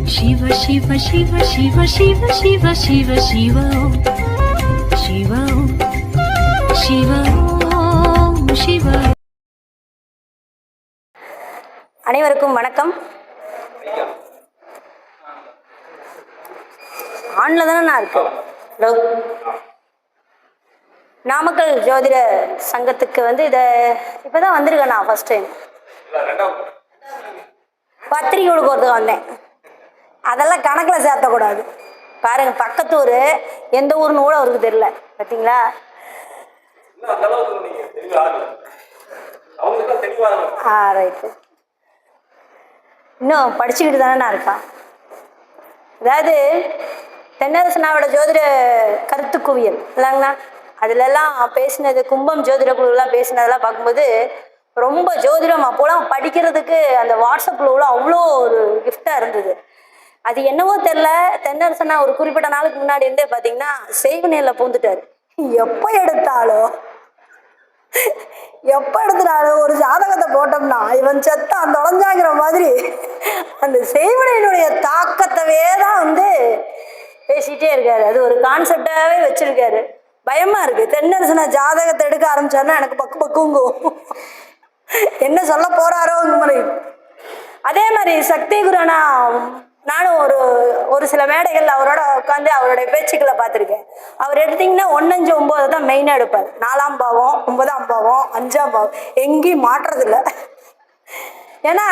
शिव शिव शिव शिव शिव शिव शिव शिव शिव शिव शिव. அனைவருக்கும் வணக்கம். ஆன்ல தானே நான் இருக்கு. ஹலோ, நாமக்கல் ஜோதிட சங்கத்துக்கு இதை இப்போதான் வந்திருக்கேன். நான் ஃபர்ஸ்ட் டைம் பத்திரிக்கை கொடுக்கறதுக்கு வந்தேன். அதெல்லாம் கணக்கில் சேர்த்தக்கூடாது. பாருங்க, பக்கத்து ஊர் எந்த ஊர்னு கூட அவருக்கு தெரியல. பார்த்தீங்களா? ரைட்டு. இன்னும் படிச்சுக்கிட்டு தானே நான் இருக்கான். அதாவது தென்னரசனாவோட ஜோதிட கருத்து குவியல் இல்லைங்கண்ணா, அதுலெல்லாம் பேசினது, கும்பம் ஜோதிட குழுலாம் பேசினதெல்லாம் பார்க்கும்போது ரொம்ப ஜோதிடம் அப்போலாம் படிக்கிறதுக்கு அந்த வாட்ஸ்அப்பில் உள்ள அவ்வளோ ஒரு கிஃப்டாக இருந்தது. அது என்னவோ தெரில, தென்னரசனா ஒரு குறிப்பிட்ட நாளுக்கு முன்னாடி இருந்தே பார்த்தீங்கன்னா செய்வினையில் பூந்துட்டார். எப்போ எடுத்தாலும் ஒரு ஜாதகத்தை போட்டோம்னா இவன் செத்தான் தொலைஞ்சாங்கிற மாதிரி அந்த செய்வினையினுடைய தாக்கத்தவே தான் பேசிகிட்டே இருக்காரு. அது ஒரு கான்செப்டாகவே வச்சிருக்காரு. பயமா இருக்கு. தென்னரசனா ஜாதகத்தை எடுக்க ஆரம்பிச்சாருன்னா எனக்கு பக்கு பக்குங்கும். என்ன சொல்ல போறாரோ இந்த மாதிரி. அதே மாதிரி சக்தி குருனா நானும் ஒரு சில மேடைகள் அவரோட உட்காந்து அவருடைய பேச்சுக்களை பார்த்துருக்கேன். அவர் எடுத்தீங்கன்னா 1, 5, 9 தான் மெயினாக எடுப்பார். 4ஆம் பாவம், 9ஆம் பாவம், 5ஆம் பாவம் எங்கேயும் மாற்றுறதில்ல. ஏன்னா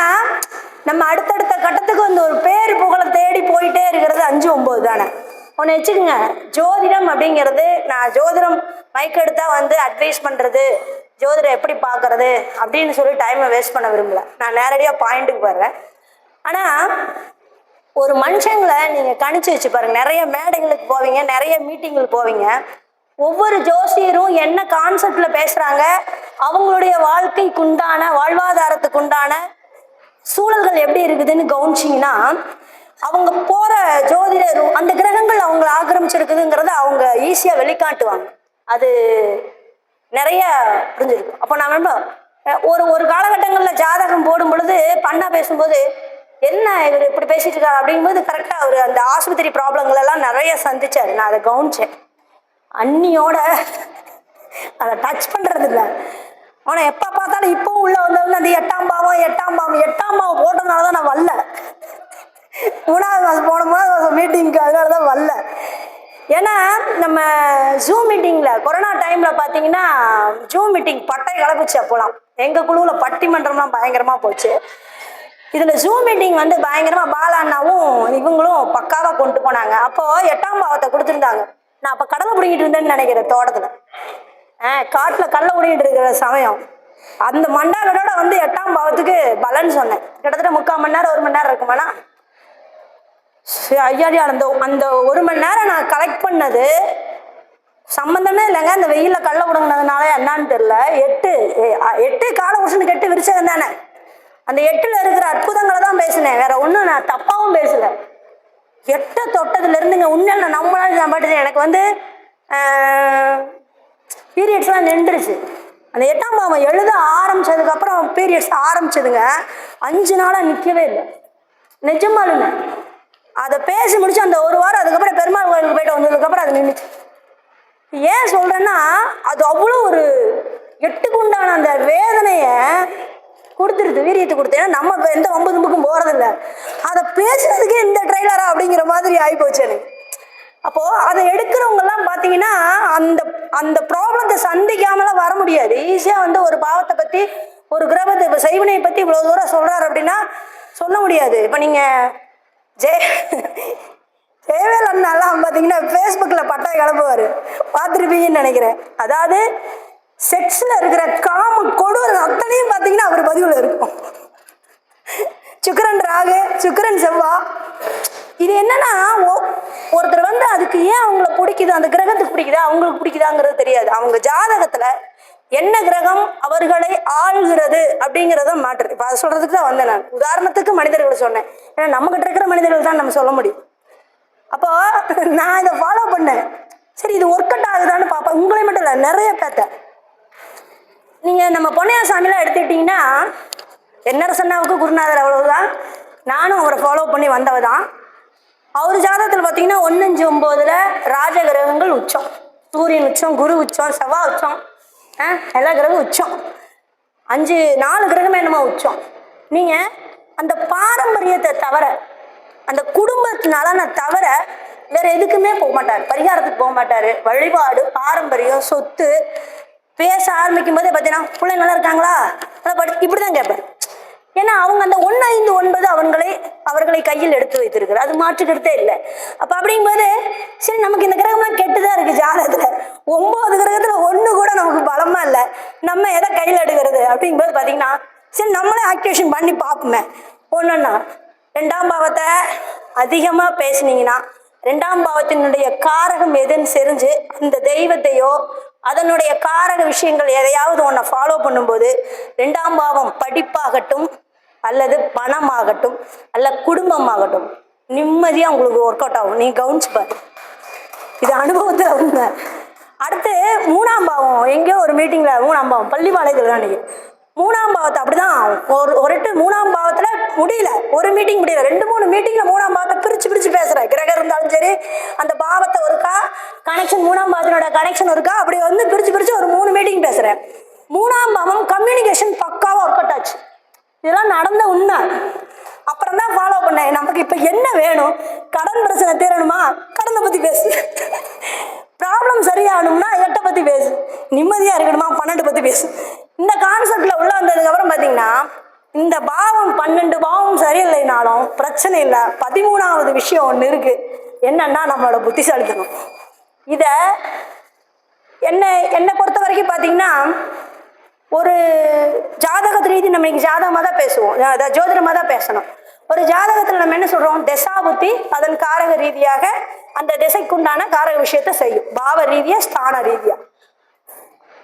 நம்ம அடுத்தடுத்த கட்டத்துக்கு ஒரு பேர் புகழை தேடி போயிட்டே இருக்கிறது 5, 9 தானே. ஒன்று வச்சுக்கோங்க, ஜோதிடம் அப்படிங்கிறது, நான் ஜோதிடம் மைக் எடுத்தா அட்வைஸ் பண்ணுறது, ஜோதிடம் எப்படி பார்க்கறது அப்படின்னு சொல்லி டைமை வேஸ்ட் பண்ண விரும்பல. நான் நேரடியாக பாயிண்ட்டுக்கு போயிடுறேன். ஆனால் ஒரு மனுஷங்களை நீங்கள் கணிச்சு வச்சு பாருங்க. நிறைய மேடைகளுக்கு போவீங்க, நிறைய மீட்டிங்களுக்கு போவீங்க. ஒவ்வொரு ஜோசியரும் என்ன கான்செப்டில் பேசுகிறாங்க, அவங்களுடைய வாழ்க்கைக்குண்டான வாழ்வாதாரத்துக்குண்டான சூழல்கள் எப்படி இருக்குதுன்னு கவனிச்சிங்கன்னா அவங்க போகிற ஜோதிடர் அந்த கிரகங்கள் அவங்களை ஆக்கிரமிச்சிருக்குதுங்கிறத அவங்க ஈஸியாக வெளிக்காட்டுவாங்க. அது நிறைய புரிஞ்சிருக்கு. அப்போ நான் ஒரு காலகட்டங்களில் ஜாதகம் போடும் பொழுது பண்ணா பேசும்போது என்ன இவர் இப்படி பேசிட்டு இருக்காரு அப்படிங்கும்போது கரெக்டாக அவர் அந்த ஆஸ்பத்திரி ப்ராப்ளங்கள் எல்லாம் நிறைய சந்திச்சாரு. நான் அதை கவனிச்சேன். அன்னியோட அதை டச் பண்ணுறது இல்லை. ஆனால் எப்போ பார்த்தாலும் இப்போவும் உள்ள வந்தாலும் அந்த 8ஆம் பாவம் போட்டதுனால தான் நான் வரல. 3ஆவது மாதம் போன 3ஆவது மாதம் மீட்டிங்க்கு அதனால தான் வரல. ஏன்னா நம்ம ஜூம் மீட்டிங்கில் கொரோனா டைமில் பார்த்தீங்கன்னா ஜூம் மீட்டிங் பட்டை கிளப்பிச்சு. அப்போலாம் எங்கள் குழுவில் பட்டிமன்றம்லாம் பயங்கரமாக போச்சு. இதில் ஜூம் மீட்டிங் பயங்கரமாக பாலாண்ணாவும் இவங்களும் பக்காவாக கொண்டு போனாங்க. அப்போது 8ஆம் பாவத்தை கொடுத்துருந்தாங்க. நான் அப்போ கடலை பிடிங்கிட்டு இருந்தேன்னு நினைக்கிறேன். தோட்டத்தில் காட்டில் கடலை பிடிங்கிட்டு இருக்கிற சமயம் அந்த மண்டாலோட 8ஆம் பாவத்துக்கு பலன் சொன்னேன். கிட்டத்தட்ட 3/4 மணி நேரம் 1 மணி நேரம் இருக்குமாண்ணா. ஐயாடி அந்த 1 மணி நேரம் நான் கலெக்ட் பண்ணது சம்மந்தமே இல்லைங்க. அந்த வெயிலில் கடலை பிடுங்கினதுனால என்னான்னு தெரியல. 8 கால உருஷனுக்கு 8 விரிச்சகம் தானே. அந்த 8ல் இருக்கிற அற்புதங்களை தான் பேசினேன். வேற ஒன்றும் நான் தப்பாகவும் பேசல. 8 தொட்டதுல இருந்துங்க உண்மையில நான் நம்மளால பாட்டு எனக்கு பீரியட்ஸ்லாம் நின்றுச்சு. அந்த 8ஆம் பாவம் எழுத ஆரம்பிச்சதுக்கப்புறம் பீரியட்ஸ் ஆரம்பிச்சதுங்க. 5 நாளாக நிற்கவே இல்லை. நிஜமாலுமே அதை பேசி முடிச்சு அந்த 1 வாரம் அதுக்கப்புறம் பெருமாள் கோயிலுக்கு போயிட்டு வந்ததுக்கப்புறம் அது நின்றுச்சு. ஏன் சொல்கிறேன்னா அது அவ்வளோ ஒரு 8க்கு உண்டான அந்த வேதனையை கொடுத்துருது, வீரியத்தை கொடுத்து. ஏன்னா நம்ம எந்த 9 தும்புக்கும் போகிறதில்ல. அதை பேசுறதுக்கே இந்த ட்ரெய்லரா அப்படிங்கிற மாதிரி ஆகிப்போச்சு எனக்கு. அப்போது அதை எடுக்கிறவங்கெல்லாம் பார்த்தீங்கன்னா அந்த ப்ராப்ளத்தை சந்திக்காமலாம் வர முடியாது. ஈஸியாக ஒரு பாவத்தை பற்றி ஒரு கிரகத்தை இப்போ செய்வினையை பற்றி இவ்வளோ தூரம் சொல்கிறார் அப்படின்னா சொல்ல முடியாது. இப்போ நீங்கள் ஜெயவேல் அண்ணாலாம் பார்த்தீங்கன்னா ஃபேஸ்புக்கில் பட்டாய கிளப்புவார், பார்த்துருப்பீங்கன்னு நினைக்கிறேன். அதாவது செக்ஸில் இருக்கிற காம கொடூர அத்தனையும் பார்த்தீங்கன்னா அவர் பதிவில் இருக்கும். சுக்கிரன் ராகு, சுக்கிரன் செவ்வா. இது என்னன்னா ஒருத்தர் அதுக்கு ஏன் அவங்கள பிடிக்குது, அந்த கிரகத்துக்கு பிடிக்குதா அவங்களுக்கு பிடிக்குதாங்கிறது தெரியாது. அவங்க ஜாதகத்தில் என்ன கிரகம் அவர்களை ஆள்கிறது அப்படிங்கிறத மாற்று. இப்போ அதை சொல்கிறதுக்கு தான் வந்தேன் நான். உதாரணத்துக்கு மனிதர்களை சொன்னேன். ஏன்னா நம்மகிட்ட இருக்கிற மனிதர்கள் தான் நம்ம சொல்ல முடியும். அப்போ நான் இதை ஃபாலோ பண்ணேன். சரி, இது ஒர்க் அவுட் ஆகுதான்னு பார்ப்பேன். உங்களே மட்டும் இல்லை, நிறைய பேர்த்த. நீங்கள் நம்ம பொன்னையா சாமிலாம் எடுத்துக்கிட்டிங்கன்னா தென்னரசண்ணாவுக்கு குருநாதர் அவ்வளவுதான், நானும் அவரை ஃபாலோ பண்ணி வந்தவ தான். அவர் ஜாதகத்தில் பார்த்தீங்கன்னா 1-5-9 ராஜ கிரகங்கள் உச்சம். சூரியன் உச்சம், குரு உச்சம், செவ்வாய் உச்சம், எல்லா கிரகம் உச்சம். 4 கிரகமே என்னமோ உச்சம். நீங்கள் அந்த பாரம்பரியத்தை தவிர, அந்த குடும்பத்து நலனை தவிர வேற எதுக்குமே போக மாட்டார். பரிகாரத்துக்கு போக மாட்டார். வழிபாடு, பாரம்பரியம், சொத்து பேச ஆரம்பிக்கும் போதே பார்த்தீங்கன்னா பிள்ளைங்க நல்லா இருக்காங்களா, இப்படி தான் கேட்பார். ஏன்னா அவங்க அந்த 1-5-9 அவர்களை கையில் எடுத்து வைத்திருக்கிறார். அது மாற்றுக்கிறதே இல்லை. அப்போ அப்படிங்கும்போது சரி, நமக்கு இந்த கிரகம்லாம் கெட்டுதான் இருக்கு ஜாதகத்தில். 9 கிரகத்தில் 1 கூட நமக்கு பலமா இல்லை, நம்ம எதை கையில் எடுக்கிறது அப்படிங்கும்போது பார்த்தீங்கன்னா சரி நம்மளே ஆக்டிவேஷன் பண்ணி பார்ப்போமே. ஒன்றுன்னா 2ஆம் பாவத்தை அதிகமாக பேசுனீங்கன்னா 2ஆம் பாவத்தினுடைய காரகம் எதுன்னு தெரிஞ்சு அந்த தெய்வத்தையோ அதனுடைய காரக விஷயங்கள் எதையாவது ஒன்றை ஃபாலோ பண்ணும்போது 2ஆம் பாவம் படிப்பாகட்டும் அல்லது பணமாகட்டும் அல்ல குடும்பமாகட்டும் நிம்மதியாக உங்களுக்கு ஒர்க் அவுட் ஆகும். நீங்கள் கவனிச்சு பாரு, இது அனுபவத்தில் அவங்க. அடுத்து 3ஆம் பாவம், எங்கேயோ ஒரு மீட்டிங்கில் 3ஆம் பாவம் பள்ளிப்பாளையத்தில் தான் நீங்கள் 3ஆம் பாவத்தை அப்படிதான் ஒரு 3ஆம் பாவத்தில் முடியல, ஒரு மீட்டிங் முடியல, 2-3 மீட்டிங்கில் 3ஆம் பாவத்தை பிரித்து பேசுகிறேன். கிரகம் இருந்தாலும் சரி அந்த பாவத்தை ஒருக்கா கனெக்ஷன், 3ஆம் பாவத்தினோட கனெக்ஷன் இருக்கா, அப்படி வந்து பிரித்து ஒரு 3 மீட்டிங் பேசுகிறேன். 3ஆம் பாவம் கம்யூனிகேஷன் பக்காவாக ஒர்க் அவுட் ஆச்சு. இதெல்லாம் நடந்த உண்மை. அப்புறம் தான் ஃபாலோ பண்ணேன். நமக்கு இப்போ என்ன வேணும்? கடன் பிரச்சனை தீரணுமா, கடனை பற்றி பேசு. ப்ராப்ளம் சரியாகணும்னா 8 பற்றி பேசு. நிம்மதியாக இருக்கணுமா, 12 பற்றி பேசு. இந்த கான்செப்டில் உள்ள வந்ததுக்கப்புறம் பார்த்தீங்கன்னா இந்த பாவம் 12 பாவம் சரியில்லைனாலும் பிரச்சனை இல்லை. 13வது விஷயம் ஒன்று இருக்குது. என்னன்னா நம்மளோட புத்திசாலித்தனம். இதை என்னை பொறுத்த வரைக்கும் பார்த்தீங்கன்னா ஒரு ஜாதகத்து ரீதி நம்ம இன்னைக்கு ஜாதகமாக தான் பேசுவோம், ஜோதிடமாக தான் பேசணும். ஒரு ஜாதகத்தில் நம்ம என்ன சொல்கிறோம்? திசா புத்தி அதன் காரக ரீதியாக அந்த திசைக்குண்டான காரக விஷயத்தை செய்யும். பாவ ரீதியாக, ஸ்தான ரீதியாக,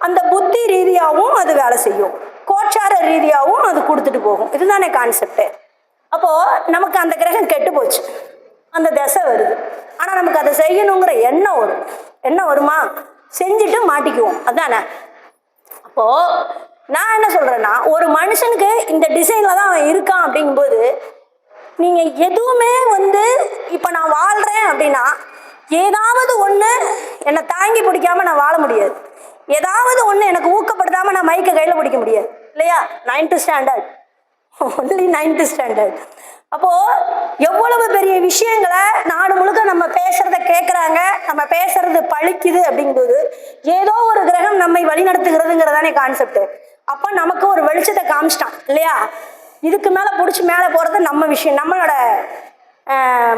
அந்த புத்தி ரீதியாகவும் அது வேலை செய்யும், கோச்சார ரீதியாகவும் அது கொடுத்துட்டு போகும். இதுதானே கான்செப்டு. அப்போது நமக்கு அந்த கிரகம் கெட்டு போச்சு, அந்த திசை வருது, ஆனால் நமக்கு அதை செய்யணுங்கிற எண்ணம் வரும். எண்ணம் வருமா? செஞ்சுட்டு மாட்டிக்குவோம். அதானே. அப்போது நான் என்ன சொல்கிறேன்னா, ஒரு மனுஷனுக்கு இந்த டிசைனில் தான் அவன் இருக்கான் அப்படிங்கும்போது நீங்கள் எதுவுமே வந்து இப்போ நான் வாழ்கிறேன் அப்படின்னா ஏதாவது ஒன்று என்னை தாங்கி பிடிக்காமல் நான் வாழ முடியாது. ஏதாவது ஒன்று எனக்கு ஊக்கப்படுத்தாமல் நான் மைக்கை கையில் பிடிக்க முடியாது இல்லையா? 9th standard, only 9th standard. அப்போது எவ்வளவு பெரிய விஷயங்களை நாடு முழுக்க நம்ம பேசுகிறத கேட்குறாங்க, நம்ம பேசுறது பழிக்குது. அப்படிங்கும்போது ஏதோ ஒரு கிரகம் நம்மை வழிநடத்துகிறதுங்கிறதானே கான்செப்ட். அப்போ நமக்கு ஒரு வெளிச்சத்தை காமிச்சிட்டான் இல்லையா? இதுக்கு மேலே பிடிச்சி மேலே போகிறது நம்ம விஷயம், நம்மளோட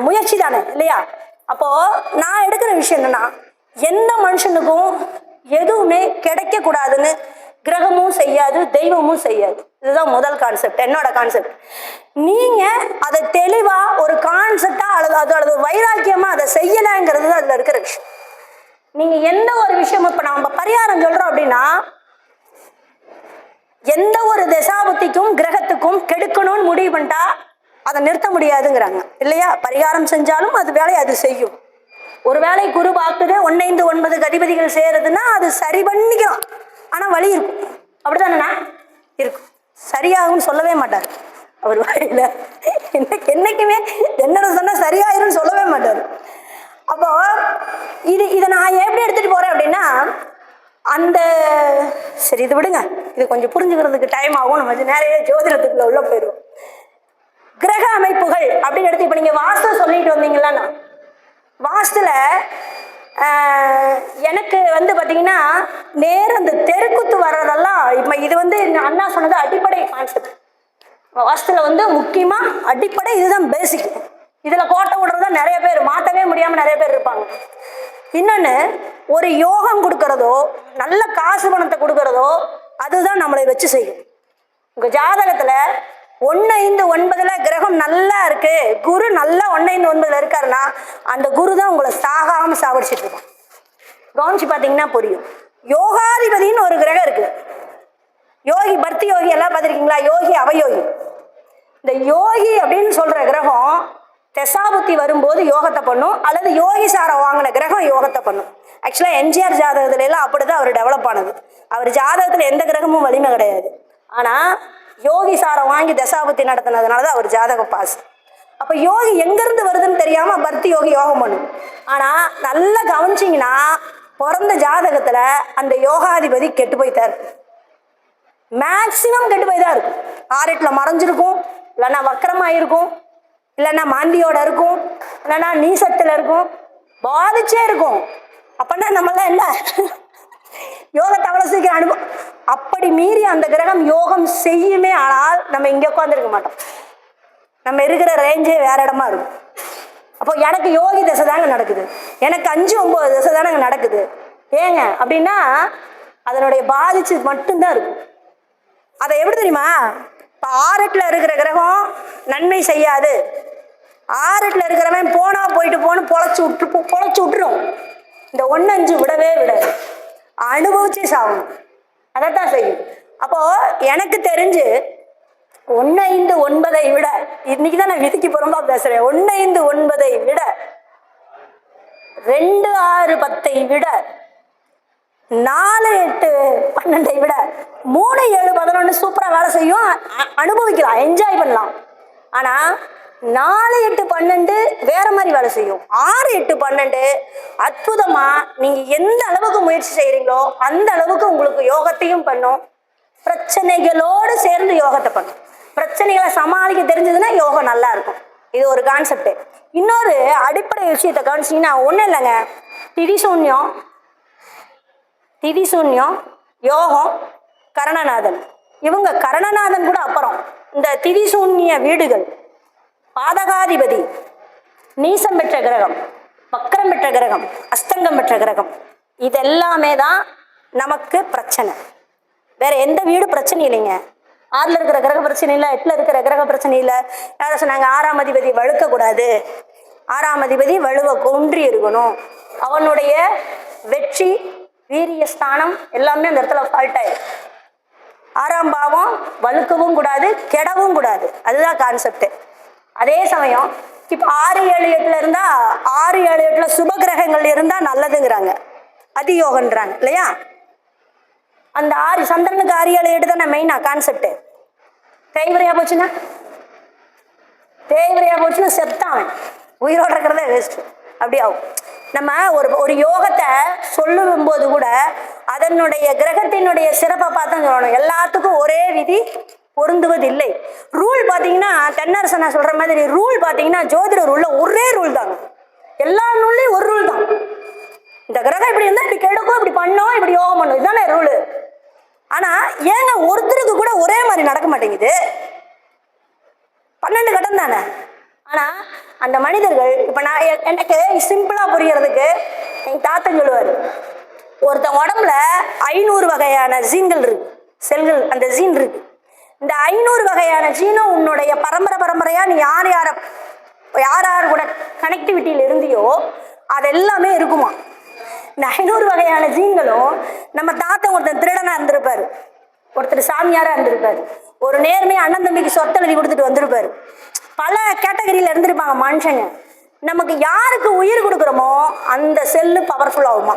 முயற்சி தானே இல்லையா? அப்போது நான் எடுக்கிற விஷயம் என்னென்னா, எந்த மனுஷனுக்கும் எதுவுமே கிடைக்கக்கூடாதுன்னு கிரகமும் செய்யாது, தெய்வமும் செய்யாது. இதுதான் முதல் கான்செப்ட், என்னோட கான்செப்ட். நீங்கள் அதை தெளிவாக ஒரு கான்செப்டாக அல்லது வைராக்கியமாக அதை செய்யலைங்கிறது தான் அதில் இருக்கிற விஷயம். நீங்கள் எந்த ஒரு விஷயமும் இப்போ நம்ம பரிகாரம் சொல்கிறோம் அப்படின்னா எந்த ஒரு தசாபுத்திக்கும் கிரகத்துக்கும் கெடுக்கணும்னு முடிவு பண்ணிட்டா அதை நிறுத்த முடியாதுங்கிறாங்க இல்லையா? பரிகாரம் செஞ்சாலும் அது வேலையை அது செய்யும். ஒரு வேலை குரு பார்க்குது 1-5-9 அதிபதிகள் சேருதுன்னா அது சரி பண்ணிக்கலாம், ஆனால் வழி இருக்கும். அப்படிதானே இருக்கும். சரியாகும்னு சொல்லவே மாட்டார் அவர் வழியில். என்னைக்குமே என்னோட சொன்னால் சரியாயிரும்னு சொல்லவே மாட்டார். அப்போ இதை நான் எப்படி எடுத்துகிட்டு போகிறேன் அப்படின்னா, அந்த சரி இது விடுங்க, இது கொஞ்சம் புரிஞ்சுக்கிறதுக்கு டைம் ஆகும். நம்ம நிறைய ஜோதிடத்துக்குள்ள உள்ள போயிடுவோம். கிரக அமைப்புகள் அப்படின்னு எடுத்து இப்போ நீங்கள் வாஸ்து சொல்லிட்டு வந்தீங்களா? வாஸ்துல எனக்கு வந்து பார்த்தீங்கன்னா நேரம் அந்த தெருக்குத்து வர்றதெல்லாம் இப்போ இது வந்து அண்ணா சொன்னது அடிப்படை கான்செப்ட். வாஸ்துல வந்து முக்கியமாக அடிப்படை இதுதான் பேசிக். இதில் கோட்டை விடுறதா நிறைய பேர் மாற்றவே முடியாமல் நிறைய பேர் இருப்பாங்க. இன்னொன்று, ஒரு யோகம் கொடுக்கறதோ நல்ல காசு பணத்தை கொடுக்கறதோ அதுதான் நம்மளை வச்சு செய்யும். உங்கள் ஜாதகத்தில் 1-5-9 கிரகம் நல்லா இருக்கு, குரு நல்லா 1-5-9 இருக்காருன்னா அந்த குரு தான் உங்களை சாகாமல் சாவடிச்சிட்டு இருப்பான். கவனிச்சு பார்த்தீங்கன்னா புரியும். யோகாதிபதினு ஒரு கிரகம் இருக்கு. யோகி, பர்த்தி யோகி எல்லாம் பார்த்துருக்கீங்களா? யோகி, அவயோகி. இந்த யோகி அப்படின்னு சொல்ற கிரகம் தெசாபுத்தி வரும்போது யோகத்தை பண்ணும், அல்லது யோகி சாரம் வாங்கின கிரகம் யோகத்தை பண்ணும். ஆக்சுவலாக எம்ஜிஆர் ஜாதகத்துல எல்லாம் அப்படிதான் அவர் டெவலப் ஆனது. அவர் ஜாதகத்தில் எந்த கிரகமும் வலிமை கிடையாது, ஆனால் யோகி சாரம் வாங்கி தசாபுத்தி நடத்தினதுனால தான் அவர் ஜாதகம் பாஸ். அப்ப யோகி எங்க இருந்து வருதுன்னு தெரியாம பக்தி யோகி யோகம் பண்ணும். ஆனா நல்லா கவனிச்சிங்கன்னா பிறந்த ஜாதகத்துல அந்த யோகாதிபதி கெட்டு போய்தான் இருக்கும். மேக்சிமம் கெட்டு போய் தான் இருக்கும். 6-8ல மறைஞ்சிருக்கும், இல்லைன்னா வக்கரமாயிருக்கும், இல்லைன்னா மாந்தியோட இருக்கும், இல்லைன்னா நீசத்துல இருக்கும், பாதிச்சே இருக்கும். அப்படின்னா நம்மளாம் என்ன யோகத்தை அவ்வளவு சீக்கிரம் அனுபவம். அப்படி மீறி அந்த கிரகம் யோகம் செய்யுமே, ஆனால் நம்ம இங்க உட்காந்துருக்க மாட்டோம். நம்ம இருக்கிற ரேஞ்சே வேற இடமா இருக்கும். அப்போ எனக்கு யோகி தசை தாங்க நடக்குது, எனக்கு 5-9 தசை தானங்க நடக்குது. ஏங்க அப்படின்னா அதனுடைய பாதிச்சு மட்டும்தான் இருக்கும். அதை எப்படி தெரியுமா? இப்போ 6-8ல இருக்கிற கிரகம் நன்மை செய்யாது. 6-8ல இருக்கிறவன் போனா போயிட்டு போன்னு பொழைச்சு விட்டுரும். இந்த 1-5 விடவே விடாது, அனுபவிச்சே சாகணும். அதைத்தான் செய்யும். அப்போ எனக்கு தெரிஞ்சு 1-5-9 விட, இன்னைக்கு தான் நான் விதிக்கு புறம்பா பேசுறேன், 1-5-9 விட 2-6-10 விட 4-8-12 விட 3-7-11 சூப்பரா வேலை செய்யும். அனுபவிக்கலாம், என்ஜாய் பண்ணலாம். ஆனா 4-8-12 வேற மாதிரி வேலை செய்யும். 6-8-12 அற்புதமா நீங்க எந்த அளவுக்கு முயற்சி செய்யறீங்களோ அந்த அளவுக்கு உங்களுக்கு யோகத்தையும் பண்ணும், பிரச்சனைகளோடு சேர்ந்து யோகத்தை பண்ணும். பிரச்சனைகளை சமாளிக்க தெரிஞ்சதுன்னா யோகம் நல்லா இருக்கும். இது ஒரு கான்செப்ட். இன்னொரு அடிப்படை விஷயத்தை கவனிச்சிங்கன்னா ஒன்றும் இல்லைங்க, திதிசூன்யம் யோகம் கரணநாதன். இவங்க கரணநாதன் கூட அப்புறம் இந்த திதிசூன்ய வீடுகள், பாதகாதிபதி, நீசம் பெற்ற கிரகம், வக்கரம் பெற்ற கிரகம், அஸ்தங்கம் பெற்ற கிரகம், இதெல்லாமே தான் நமக்கு பிரச்சனை. வேற எந்த வீடு பிரச்சனை இல்லைங்க. 6ல இருக்கிற கிரக பிரச்சனை இல்லை, 8ல இருக்கிற கிரக பிரச்சனை இல்லை. யாரும் சொன்னாங்க 6ஆம் அதிபதி வழுக்க கூடாது, 6ஆம் அதிபதி வலுவ குன்றி இருக்கணும், அவனுடைய வெற்றி வீரிய ஸ்தானம் எல்லாமே அந்த இடத்துல ஃபால்ட் ஆயிடும். 6ஆம் பாவம் வலுக்கவும் கூடாது, கெடவும் கூடாது. அதுதான் கான்செப்ட். அதே சமயம் இப்ப 6-7-8ல இருந்தா 6-7-8ல சுப கிரகங்கள் இருந்தா நல்லதுங்கிறாங்க, அதியோகன்றாங்க இல்லையா? அந்த 6 சந்திரனுக்கு 6-7-8 தானே மெயினா கான்செப்ட். தேய்வரையா போச்சுன்னா செத்தான், உயிரோட இருக்கிறதே வேஸ்ட். அப்படி ஆகும். நம்ம ஒரு யோகத்தை சொல்லும் போது கூட அதனுடைய கிரகத்தினுடைய சிறப்பை பார்த்து சொல்லணும். எல்லாத்துக்கும் ஒரே விதி பொருந்துவதில்லை. ரூல் பார்த்தீங்கன்னா தென்னரசனா சொல்ற மாதிரி ரூல் பார்த்தீங்கன்னா ஜோதிட ரூல்ல ஒரே ரூல் தாங்க. எல்லா நூல்லையும் ஒரு ரூல் தான். இந்த கிரகம் இப்படி இருந்தா இப்படி கெடுக்கும், இப்படி பண்ணோம், இப்படி யோகம் பண்ணும், இதுதானே ரூலு. ஆனா ஏங்க ஒருத்தருக்கு கூட ஒரே மாதிரி நடக்க மாட்டேங்குது? 12 கட்டம் தானே. ஆனா அந்த மனிதர்கள் இப்ப நான் எனக்கு சிம்பிளா புரியறதுக்கு எங்க தாத்தன் சொல்லுவாரு, ஒருத்தன் உடம்புல 500 வகையான ஜீன்கள் இருக்கு, செல்கள், அந்த ஜீன் இருக்கு. இந்த 500 வகையான ஜீனும் உன்னுடைய பரம்பரையா நீ யார் யார் கூட கனெக்டிவிட்டியில இருந்தியோ அது எல்லாமே இருக்குமா. இந்த 500 வகையான ஜீன்களும் நம்ம தாத்தன் ஒருத்தன் திருடனா இருந்திருப்பாரு, ஒருத்தர் சாமியாரா இருந்திருப்பாரு, ஒரு நேர்மையா அண்ணன் தம்பிக்கு சொத்து எழுதி கொடுத்துட்டு வந்திருப்பாரு. பல கேட்டகரியில இருந்திருப்பாங்க மனுஷங்க. நமக்கு யாருக்கு உயிர் கொடுக்குறோமோ அந்த செல்லு பவர்ஃபுல் ஆகுமா.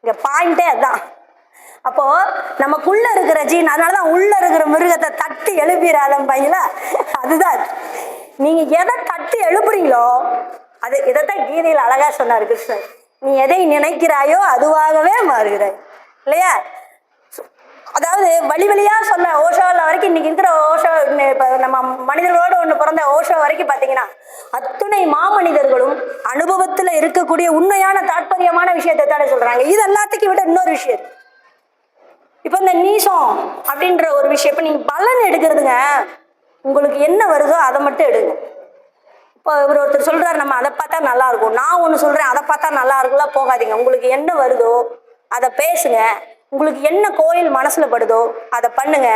இங்க பாயிண்டே அதுதான். அப்போ நமக்குள்ள இருக்கிற ஜீன், அதனாலதான் உள்ள இருக்கிற மிருகத்தை தட்டி எழுப்பிடாதம் பையல. அதுதான் நீங்க எதை தட்டி எழுப்புறீங்களோ அது. இதைத்தான் கீதையில் அழகா சொன்னார் கிருஷ்ணர், நீ எதை நினைக்கிறாயோ அதுவாகவே மாறுகிறாய் இல்லையா. அதாவது வழியா சொல்ல ஓஷோல வரைக்கும் இன்னைக்கு இருக்கிற ஓஷோ, இப்ப நம்ம மனிதர்களோடு ஒண்ணு பிறந்த ஓஷோ வரைக்கும் பாத்தீங்கன்னா அத்துணை மாமனிதர்களும் அனுபவத்துல இருக்கக்கூடிய உண்மையான தாற்பயமான விஷயத்தை தானே சொல்றாங்க. இது எல்லாத்துக்கும் விட இன்னொரு விஷயம், இப்ப இந்த நீசம் அப்படின்ற ஒரு விஷயம். இப்ப நீங்க பலன் எடுக்கிறதுங்க, உங்களுக்கு என்ன வருதோ அதை மட்டும் எடுங்க. இப்போ ஒருத்தர் சொல்றாரு நம்ம அதை பார்த்தா நல்லா இருக்கும், நான் ஒண்ணு சொல்றேன் அதை பார்த்தா நல்லா இருக்குலாம் போகாதீங்க. உங்களுக்கு என்ன வருதோ அதை பேசுங்க. உங்களுக்கு என்ன கோயில் மனசுல படுதோ அதை பண்ணுங்க.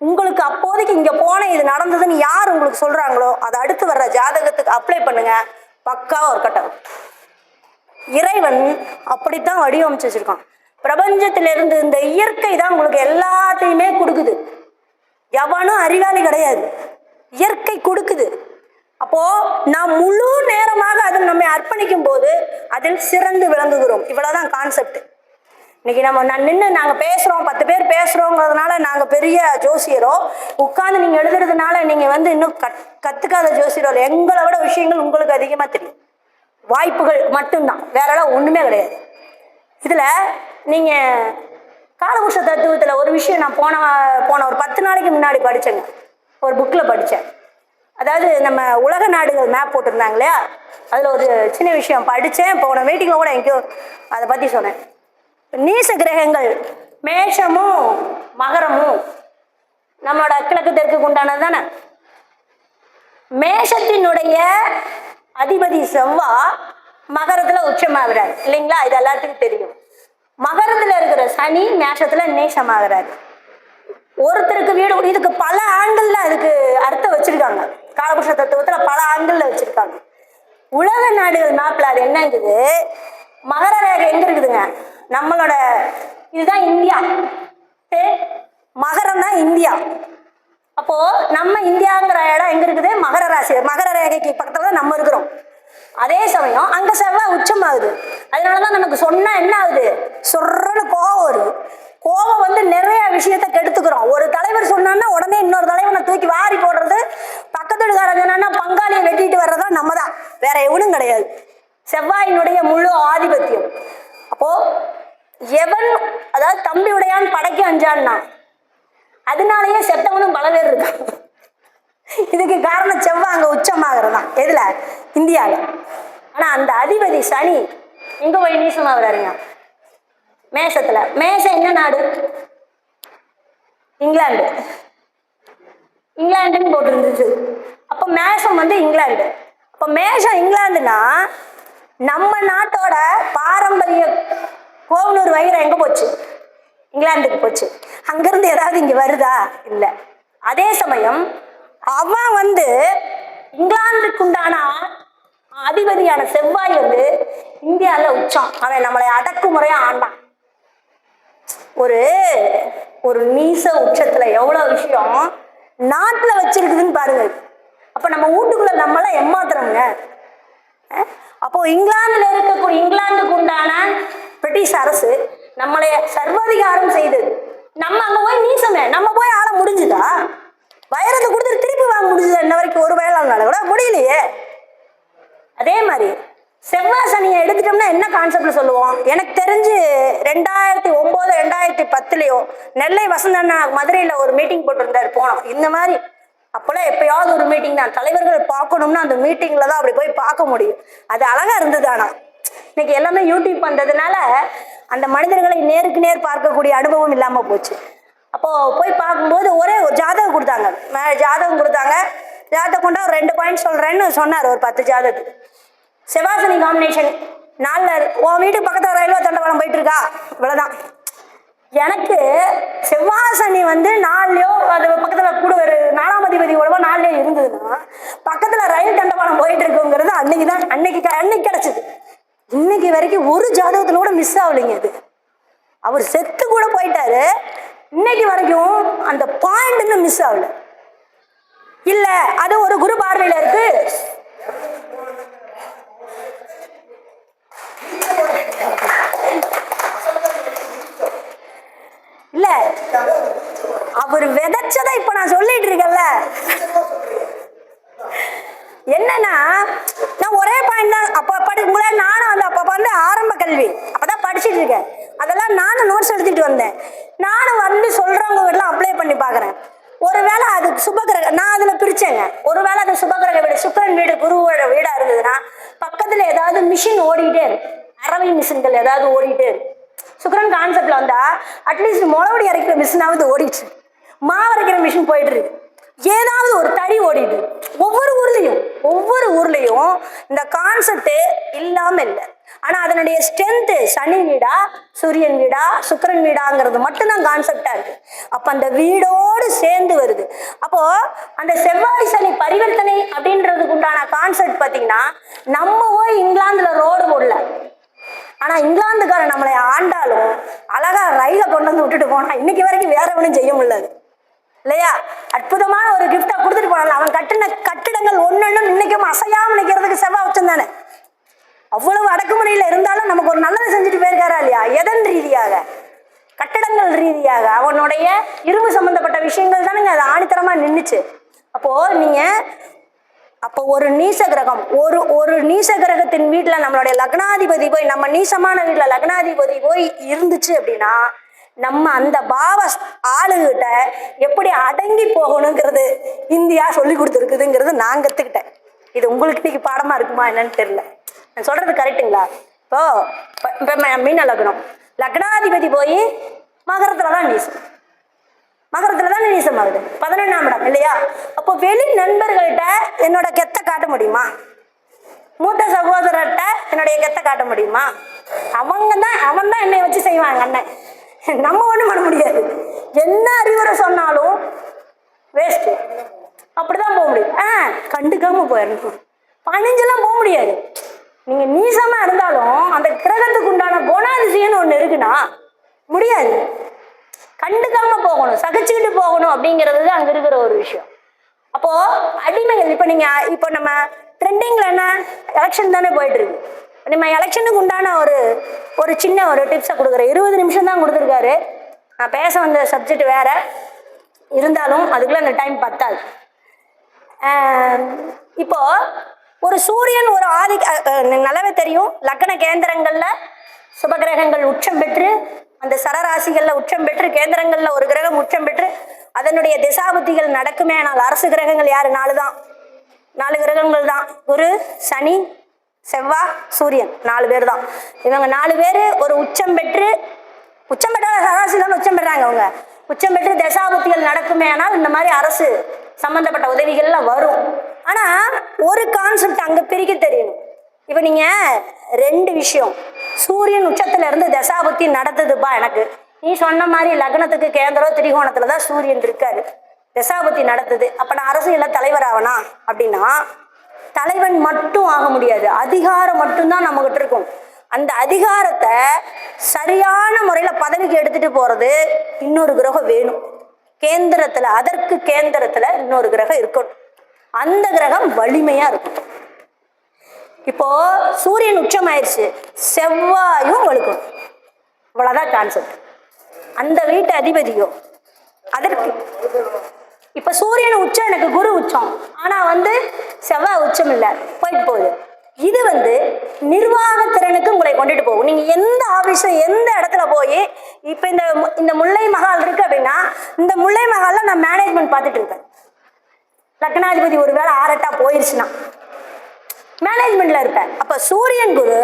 உங்களுக்கு அப்போதைக்கு இங்க போன இது நடந்ததுன்னு யார் உங்களுக்கு சொல்றாங்களோ அதை அடுத்து வர்ற ஜாதகத்துக்கு அப்ளை பண்ணுங்க, பக்காவா ஒரு கட்டம். இறைவன் அப்படித்தான் வடிவமைச்சு வச்சிருக்கான். பிரபஞ்சத்திலிருந்து இந்த இயற்கை தான் உங்களுக்கு எல்லாத்தையுமே கொடுக்குது. எவனும் அறிவாளி கிடையாது, இயற்கை கொடுக்குது. அப்போ நாம் முழு நேரமாக அதில் நம்மை அர்ப்பணிக்கும் போது அதில் சிறந்து விளங்குகிறோம். இவ்வளவுதான் கான்செப்ட். இன்னைக்கு நம்ம நின்று நாங்க பேசுறோம், 10 பேர் பேசுறோங்கிறதுனால நாங்க பெரிய ஜோசியரோ, உட்கார்ந்து நீங்க எழுதுறதுனால நீங்க இன்னும் கத்துக்காத ஜோசியர் எங்களை விட விஷயங்கள் உங்களுக்கு அதிகமா தெரியும். வாய்ப்புகள் மட்டும்தான், வேறெல்லாம் ஒண்ணுமே கிடையாது. இதுல நீங்க காலபுருஷ தத்துவத்துல ஒரு விஷயம் நான் போன ஒரு 10 நாளைக்கு முன்னாடி படிச்சேங்க. ஒரு புக்ல படிச்சேன். அதாவது நம்ம உலக நாடுகள் மேப் போட்டிருந்தாங்க இல்லையா, அதுல ஒரு சின்ன விஷயம் படிச்சேன். போன மீட்டிங்ல கூட எங்கேயோ அதை பத்தி சொன்னேன். நீச கிரகங்கள் மேஷமும் மகரமும் நம்மளோட கிழக்கு தெற்கு உண்டானது தானே. மேஷத்தினுடைய அதிபதி செவ்வாய் மகரத்துல உச்சமாகிறாரு இல்லைங்களா, இது எல்லாத்துக்கும் தெரியும். மகரத்துல இருக்கிற சனி மேஷத்துல நேசமாகிறாரு. ஒருத்தருக்கு வீடு, இதுக்கு பல ஆங்கிள் அதுக்கு அர்த்தம் வச்சிருக்காங்க. காலபுருஷ தத்துவத்துல பல ஆங்கிள் வச்சிருக்காங்க. உலக நாடுகள் மேப்ல அது என்ன இருக்குது, மகர ரேகை எங்க இருக்குதுங்க, நம்மளோட இதுதான் இந்தியா, மகரம் தான் இந்தியா. அப்போ நம்ம இந்தியாங்கிற இடம் எங்க இருக்குது, மகர ராசி, மகர ரேகைக்கு பக்கத்துல தான் நம்ம இருக்கிறோம். அதே சமயம் அங்க செவ்வாய் உச்சமாகுது. அதனாலதான் நமக்கு சொன்னா என்ன ஆகுது, சொல்றன்னு கோபம் வருது. கோபம் வந்து நிறைய விஷயத்த கெடுத்துக்கிறோம். ஒரு தலைவர் சொன்னான்னா உடனே இன்னொரு தலைவனை தூக்கி வாரி போடுறது, பக்கத்து வீட்டுக்காரங்க என்னன்னா பங்காளியை வெட்டிட்டு வர்றதா நம்ம தான், வேற எவனும் கிடையாது. செவ்வாயினுடைய முழு ஆதிபத்தியம். அப்போ எவன், அதாவது தம்பி உடையான் படைக்க அஞ்சான்னா, அதனாலயே செத்தவனும் பல பேர் இருக்கான். இதுக்கு காரணம் செவ்வாய் அங்க உச்சமாகறதான், எதுல, இந்தியாவில். ஆனா அந்த அதிபதி சனி எங்க போய் நீசமாகறாருங்க, மேஷத்துல. மேஷம் என்ன நாடு, இங்கிலாந்து. இங்கிலாந்துன்னு போட்டிருந்துச்சு. அப்ப மேஷம் வந்து இங்கிலாந்து. அப்ப மேஷம் இங்கிலாந்துனா நம்ம நாட்டோட பாரம்பரிய கோவனூர் வைரம் எங்க போச்சு, இங்கிலாந்துக்கு போச்சு. அங்கிருந்து ஏதாவது இங்க வருதா, இல்லை. அதே சமயம் அவன் வந்து இங்கிலாந்துக்கு உண்டான அதிபதியான செவ்வாய் வந்து இந்தியால உச்சம். அவன் நம்மளை அடக்குமுறையா ஆண்டான். ஒரு ஒரு நீச உச்சத்துல எவ்வளவு விஷயம் நாட்டுல வச்சிருக்குதுன்னு பாருங்க. அப்ப நம்ம வீட்டுக்குள்ள நம்மளாம் ஏமாத்துறோங்க. அப்போ இங்கிலாந்துல இருக்கக்கூடிய, இங்கிலாந்துக்கு உண்டான பிரிட்டிஷ் அரசு நம்மளை சர்வாதிகாரம் செய்தது. நம்ம அங்க போய் நீசமே, நம்ம போய் ஆள முடிஞ்சுதா, வைரத்தை கொடுத்துட்டு திருப்பி வாங்க முடிஞ்சுதா, இன்ன வரைக்கும் ஒரு வேளாண்னால கூட முடியலையே. அதே மாதிரி செவ்வாய் சனியை எடுத்துட்டோம்னா என்ன கான்செப்ட்ல சொல்லுவோம், எனக்கு தெரிஞ்சு 2009 2010 நெல்லை வசந்தண்ணா மதுரையில ஒரு மீட்டிங் போட்டிருந்தாரு, போனோம். இந்த மாதிரி அப்பெல்லாம் எப்பயாவது ஒரு மீட்டிங் தான், தலைவர்கள் பார்க்கணும்னா அந்த மீட்டிங்ல தான் அப்படி போய் பார்க்க முடியும். அது அழகா இருந்தது. ஆனா இன்னைக்கு எல்லாமே யூடியூப் பண்றதுனால அந்த மனிதர்களை நேருக்கு நேர் பார்க்கக்கூடிய அனுபவம் இல்லாம போச்சு. அப்போ போய் பார்க்கும்போது ஒரே ஒரு ஜாதகம் கொடுத்தாங்க, ஜாதகம் கொண்டா ஒரு 2 பாயிண்ட் சொல்றேன்னு சொன்னார். ஒரு 10 ஜாதகத்துக்கு செவ்வாசனி காம்பினேஷன் 4, உன் வீட்டுக்கு பக்கத்துல ரயில்வே தண்டவாளம் போயிட்டு இருக்கா, இவ்வளவுதான். எனக்கு செவ்வாசனி வந்து 4லயோ அது பக்கத்துல கூட ஒரு 4ஆம் அதிபதி உழவோ 4லயோ இருந்ததுன்னா பக்கத்துல ரயில் தண்டவாளம் போயிட்டு இருக்குங்கிறது அன்னைக்கு கிடைச்சது. இன்னைக்கு வரைக்கும் ஒரு ஜாதகத்துல கூட மிஸ் ஆகலைங்க. அது அவர் செத்து கூட போயிட்டாரு, இன்னைக்கு வரைக்கும் அந்த பாயிண்ட் இன்னும் மிஸ் ஆகல. இல்ல அது ஒரு குரு பார்வையில இருக்கு. இல்ல அவர் விதைச்சதை இப்ப நான் சொல்லிட்டு இருக்கேன்ல. என்னன்னா நான் ஒரே பாயிண்ட் தான் அப்ப உங்களே நானும் வந்து அப்ப வந்து ஆரம்ப கல்வி அப்பதான் படிச்சுட்டு இருக்கேன். அதெல்லாம் நானும் நோட்ஸ் எடுத்துட்டு வந்தேன். நானும் வந்து சொல்றவங்க வீட்டுல அப்ளை பண்ணி பாக்குறேன். ஒருவேளை அது சுபகிரக, நான் அதுல பிரிச்சேங்க. ஒருவேளை அது சுபகிரக வீடு, சுக்கிரன் வீடு, குருவோட வீடா இருந்ததுன்னா பக்கத்துல ஏதாவது மிஷின் ஓடிக்கிட்டே இருக்கு, அரவை மிஷின்கள் ஏதாவது ஓடிட்டே இருக்கு. சுக்கிரன் கான்செப்ட்ல வந்தா அட்லீஸ்ட் முளவடி அரைக்கிற மிஷினாவது ஓடிடுச்சு, மாவு அரைக்கிற மிஷின் போயிட்டு இருக்கு, ஏதாவது ஒரு தறி ஓடிட்டு. ஒவ்வொரு ஊர்லயும் இந்த கான்செப்ட் இல்லாம இல்லை. ஆனா அதனுடைய ஸ்ட்ரென்த் சனி வீடா, சூரியன் வீடா, சுக்கிரன் வீடாங்கிறது மட்டும்தான் கான்செப்டா இருக்கு. அப்ப அந்த வீடோடு சேர்ந்து வருது. அப்போ அந்த செவ்வாய் சனி பரிவர்த்தனை அப்படின்றதுக்கு உண்டான கான்செப்ட் பாத்தீங்கன்னா, நம்ம போய் இங்கிலாந்துல ரோடு போடல, ஆனா இங்கிலாந்துக்காரன் நம்மளை ஆண்டாலும் அழகா ரயில கொண்டு வந்து விட்டுட்டு போனா இன்னைக்கு வரைக்கும் வேற ஒன்றும் செய்ய முடியாது இல்லையா. அற்புதமான ஒரு கிஃப்டா கொடுத்துட்டு போனால அவன் கட்டின கட்டிடங்கள் ஒன்னொன்னும் இன்னைக்கும் அசையாம நிக்கிறதுக்கு செவ்வாய் வச்சம் தானே. அவ்வளவு அடக்குமுறையில இருந்தாலும் நமக்கு ஒரு நல்லதை செஞ்சுட்டு போயிருக்காரா இல்லையா. எதன் ரீதியாக, கட்டிடங்கள் ரீதியாக, அவனுடைய இரும்பு சம்பந்தப்பட்ட விஷயங்கள் தானுங்க அது ஆணித்தரமா நின்றுச்சு. அப்போ நீங்க அப்போ ஒரு நீச கிரகம் ஒரு நீச கிரகத்தின் வீட்டுல நம்மளுடைய லக்னாதிபதி போய், நம்ம நீசமான வீட்டுல லக்னாதிபதி போய் இருந்துச்சு அப்படின்னா நம்ம அந்த பாவ ஆளுகிட்ட எப்படி அடங்கி போகணுங்கிறது இந்தியா சொல்லி கொடுத்துருக்குதுங்கிறது நான் கத்துக்கிட்டேன். இது உங்களுக்கு இன்னைக்கு பாடமா இருக்குமா என்னன்னு தெரியல. நான் சொல்றது கரெக்டுங்களா? இப்போ மீன லக்னம், லக்னாதிபதி போய் மகரத்துலதான் நீசம், மகரத்துலதான் நீசம் ஆகுது, 11ஆம் இடம் இல்லையா? அப்போ வெளி நண்பர்கள்ட்ட என்னோட கெத்த காட்ட முடியுமா? மூத்த சகோதரர்கிட்ட என்னுடைய கெத்த காட்ட முடியுமா? அவன் தான் என்னை வச்சு செய்வாங்க அண்ணன். நம்ம ஒண்ணும் பண்ண முடியாது. என்ன அறிவுரை சொன்னாலும் வேஸ்ட். அப்படிதான் போக முடியும். கண்டுக்காம போயிடணும், பணிஞ்செல்லாம் போக முடியாது. நீங்க நீசமா இருந்தாலும் அந்த கிரகத்துக்கு உண்டான குணாதிசயம்னு ஒண்ணு இருக்குன்னா முடியாது. கண்டுக்காம போகணும், சகிச்சுக்கிட்டு போகணும் அப்படிங்கிறது அங்க இருக்கிற ஒரு விஷயம். அப்போ அடிமைகள் இப்போ நம்ம ட்ரெண்டிங்ல என்ன எலெக்ஷன் தானே போயிட்டு இருக்கு. நம்ம எலெக்ஷனுக்கு உண்டான ஒரு சின்ன ஒரு டிப்ஸை கொடுக்குறேன். 20 நிமிஷம் தான் கொடுத்துருக்காரு. நான் பேச வந்த சப்ஜெக்ட் வேற இருந்தாலும் அதுக்குள்ள அந்த டைம் பத்தாது. இப்போ ஒரு சூரியன் ஒரு நல்லாவே தெரியும், லக்ன கேந்திரங்கள்ல சுபகிரகங்கள் உச்சம் பெற்று, அந்த சரராசிகள்ல உச்சம் பெற்று, கேந்திரங்கள்ல ஒரு கிரகம் உச்சம் பெற்று அதனுடைய திசாபுத்திகள் நடக்குமே. ஆனால் அரசு கிரகங்கள் யாரு? 4 கிரகங்கள் தான். குரு, சனி, செவ்வாய், சூரியன், 4 பேர் தான். இவங்க 4 பேர் ஒரு உச்சம் பெற்றால சராசிதான் உச்சம் பெறாங்க. அவங்க உச்சம் பெற்று தசாபுத்திகள் நடக்குமே. ஆனால் இந்த மாதிரி அரசு சம்பந்தப்பட்ட உதவிகள்லாம் வரும். ஆனா ஒரு கான்செப்ட் அங்க பிரிக்க தெரியணும். இப்ப நீங்க 2 விஷயம், சூரியன் உச்சத்துல இருந்து தசாபுத்தி நடத்துதுப்பா. எனக்கு நீ சொன்ன மாதிரி லக்னத்துக்கு கேந்திரம் திரிகோணத்துலதான் சூரியன் இருக்காரு, தசாபுத்தி நடத்துது. அப்ப நான் அரசியல்ல தலைவர் ஆவனா அப்படின்னா தலைவன் மட்டும் ஆக முடியாது. அதிகாரம் மட்டும்தான் நம்ம கிட்ட இருக்கும். அந்த அதிகாரத்தை சரியான முறையில பதவிக்கு எடுத்துட்டு போறது இன்னொரு கிரகம் வேணும். அதற்கு கேந்திரத்துல இன்னொரு கிரகம் இருக்கணும். அந்த கிரகம் வலிமையா இருக்கும். இப்போ சூரியன் உச்சம் ஆயிடுச்சு, செவ்வாயும் வலுக்கணும். இவ்வளவுதான் கான்செப்ட். அந்த வீட்டு அதிபதியோ அதற்கு இப்ப சூரியன் உச்சம், எனக்கு குரு உச்சம், ஆனா செவ்வாய் உச்சம் இல்லை, போயிட்டு போகுது. இது நிர்வாக திறனுக்கு உங்களை கொண்டுட்டு போகும். நீங்க எந்த ஆபீஸ்ல எந்த இடத்துல போய் இப்ப இந்த முல்லை மகால் இருக்கு அப்படின்னா, இந்த முல்லை மகால்ல நான் மேனேஜ்மெண்ட் பார்த்துட்டு இருப்பேன். லக்னாதிபதி ஒருவேளை 6-8 போயிருச்சுன்னா மேனேஜ்மெண்ட்ல இருப்பேன். அப்ப சூரியன் குரு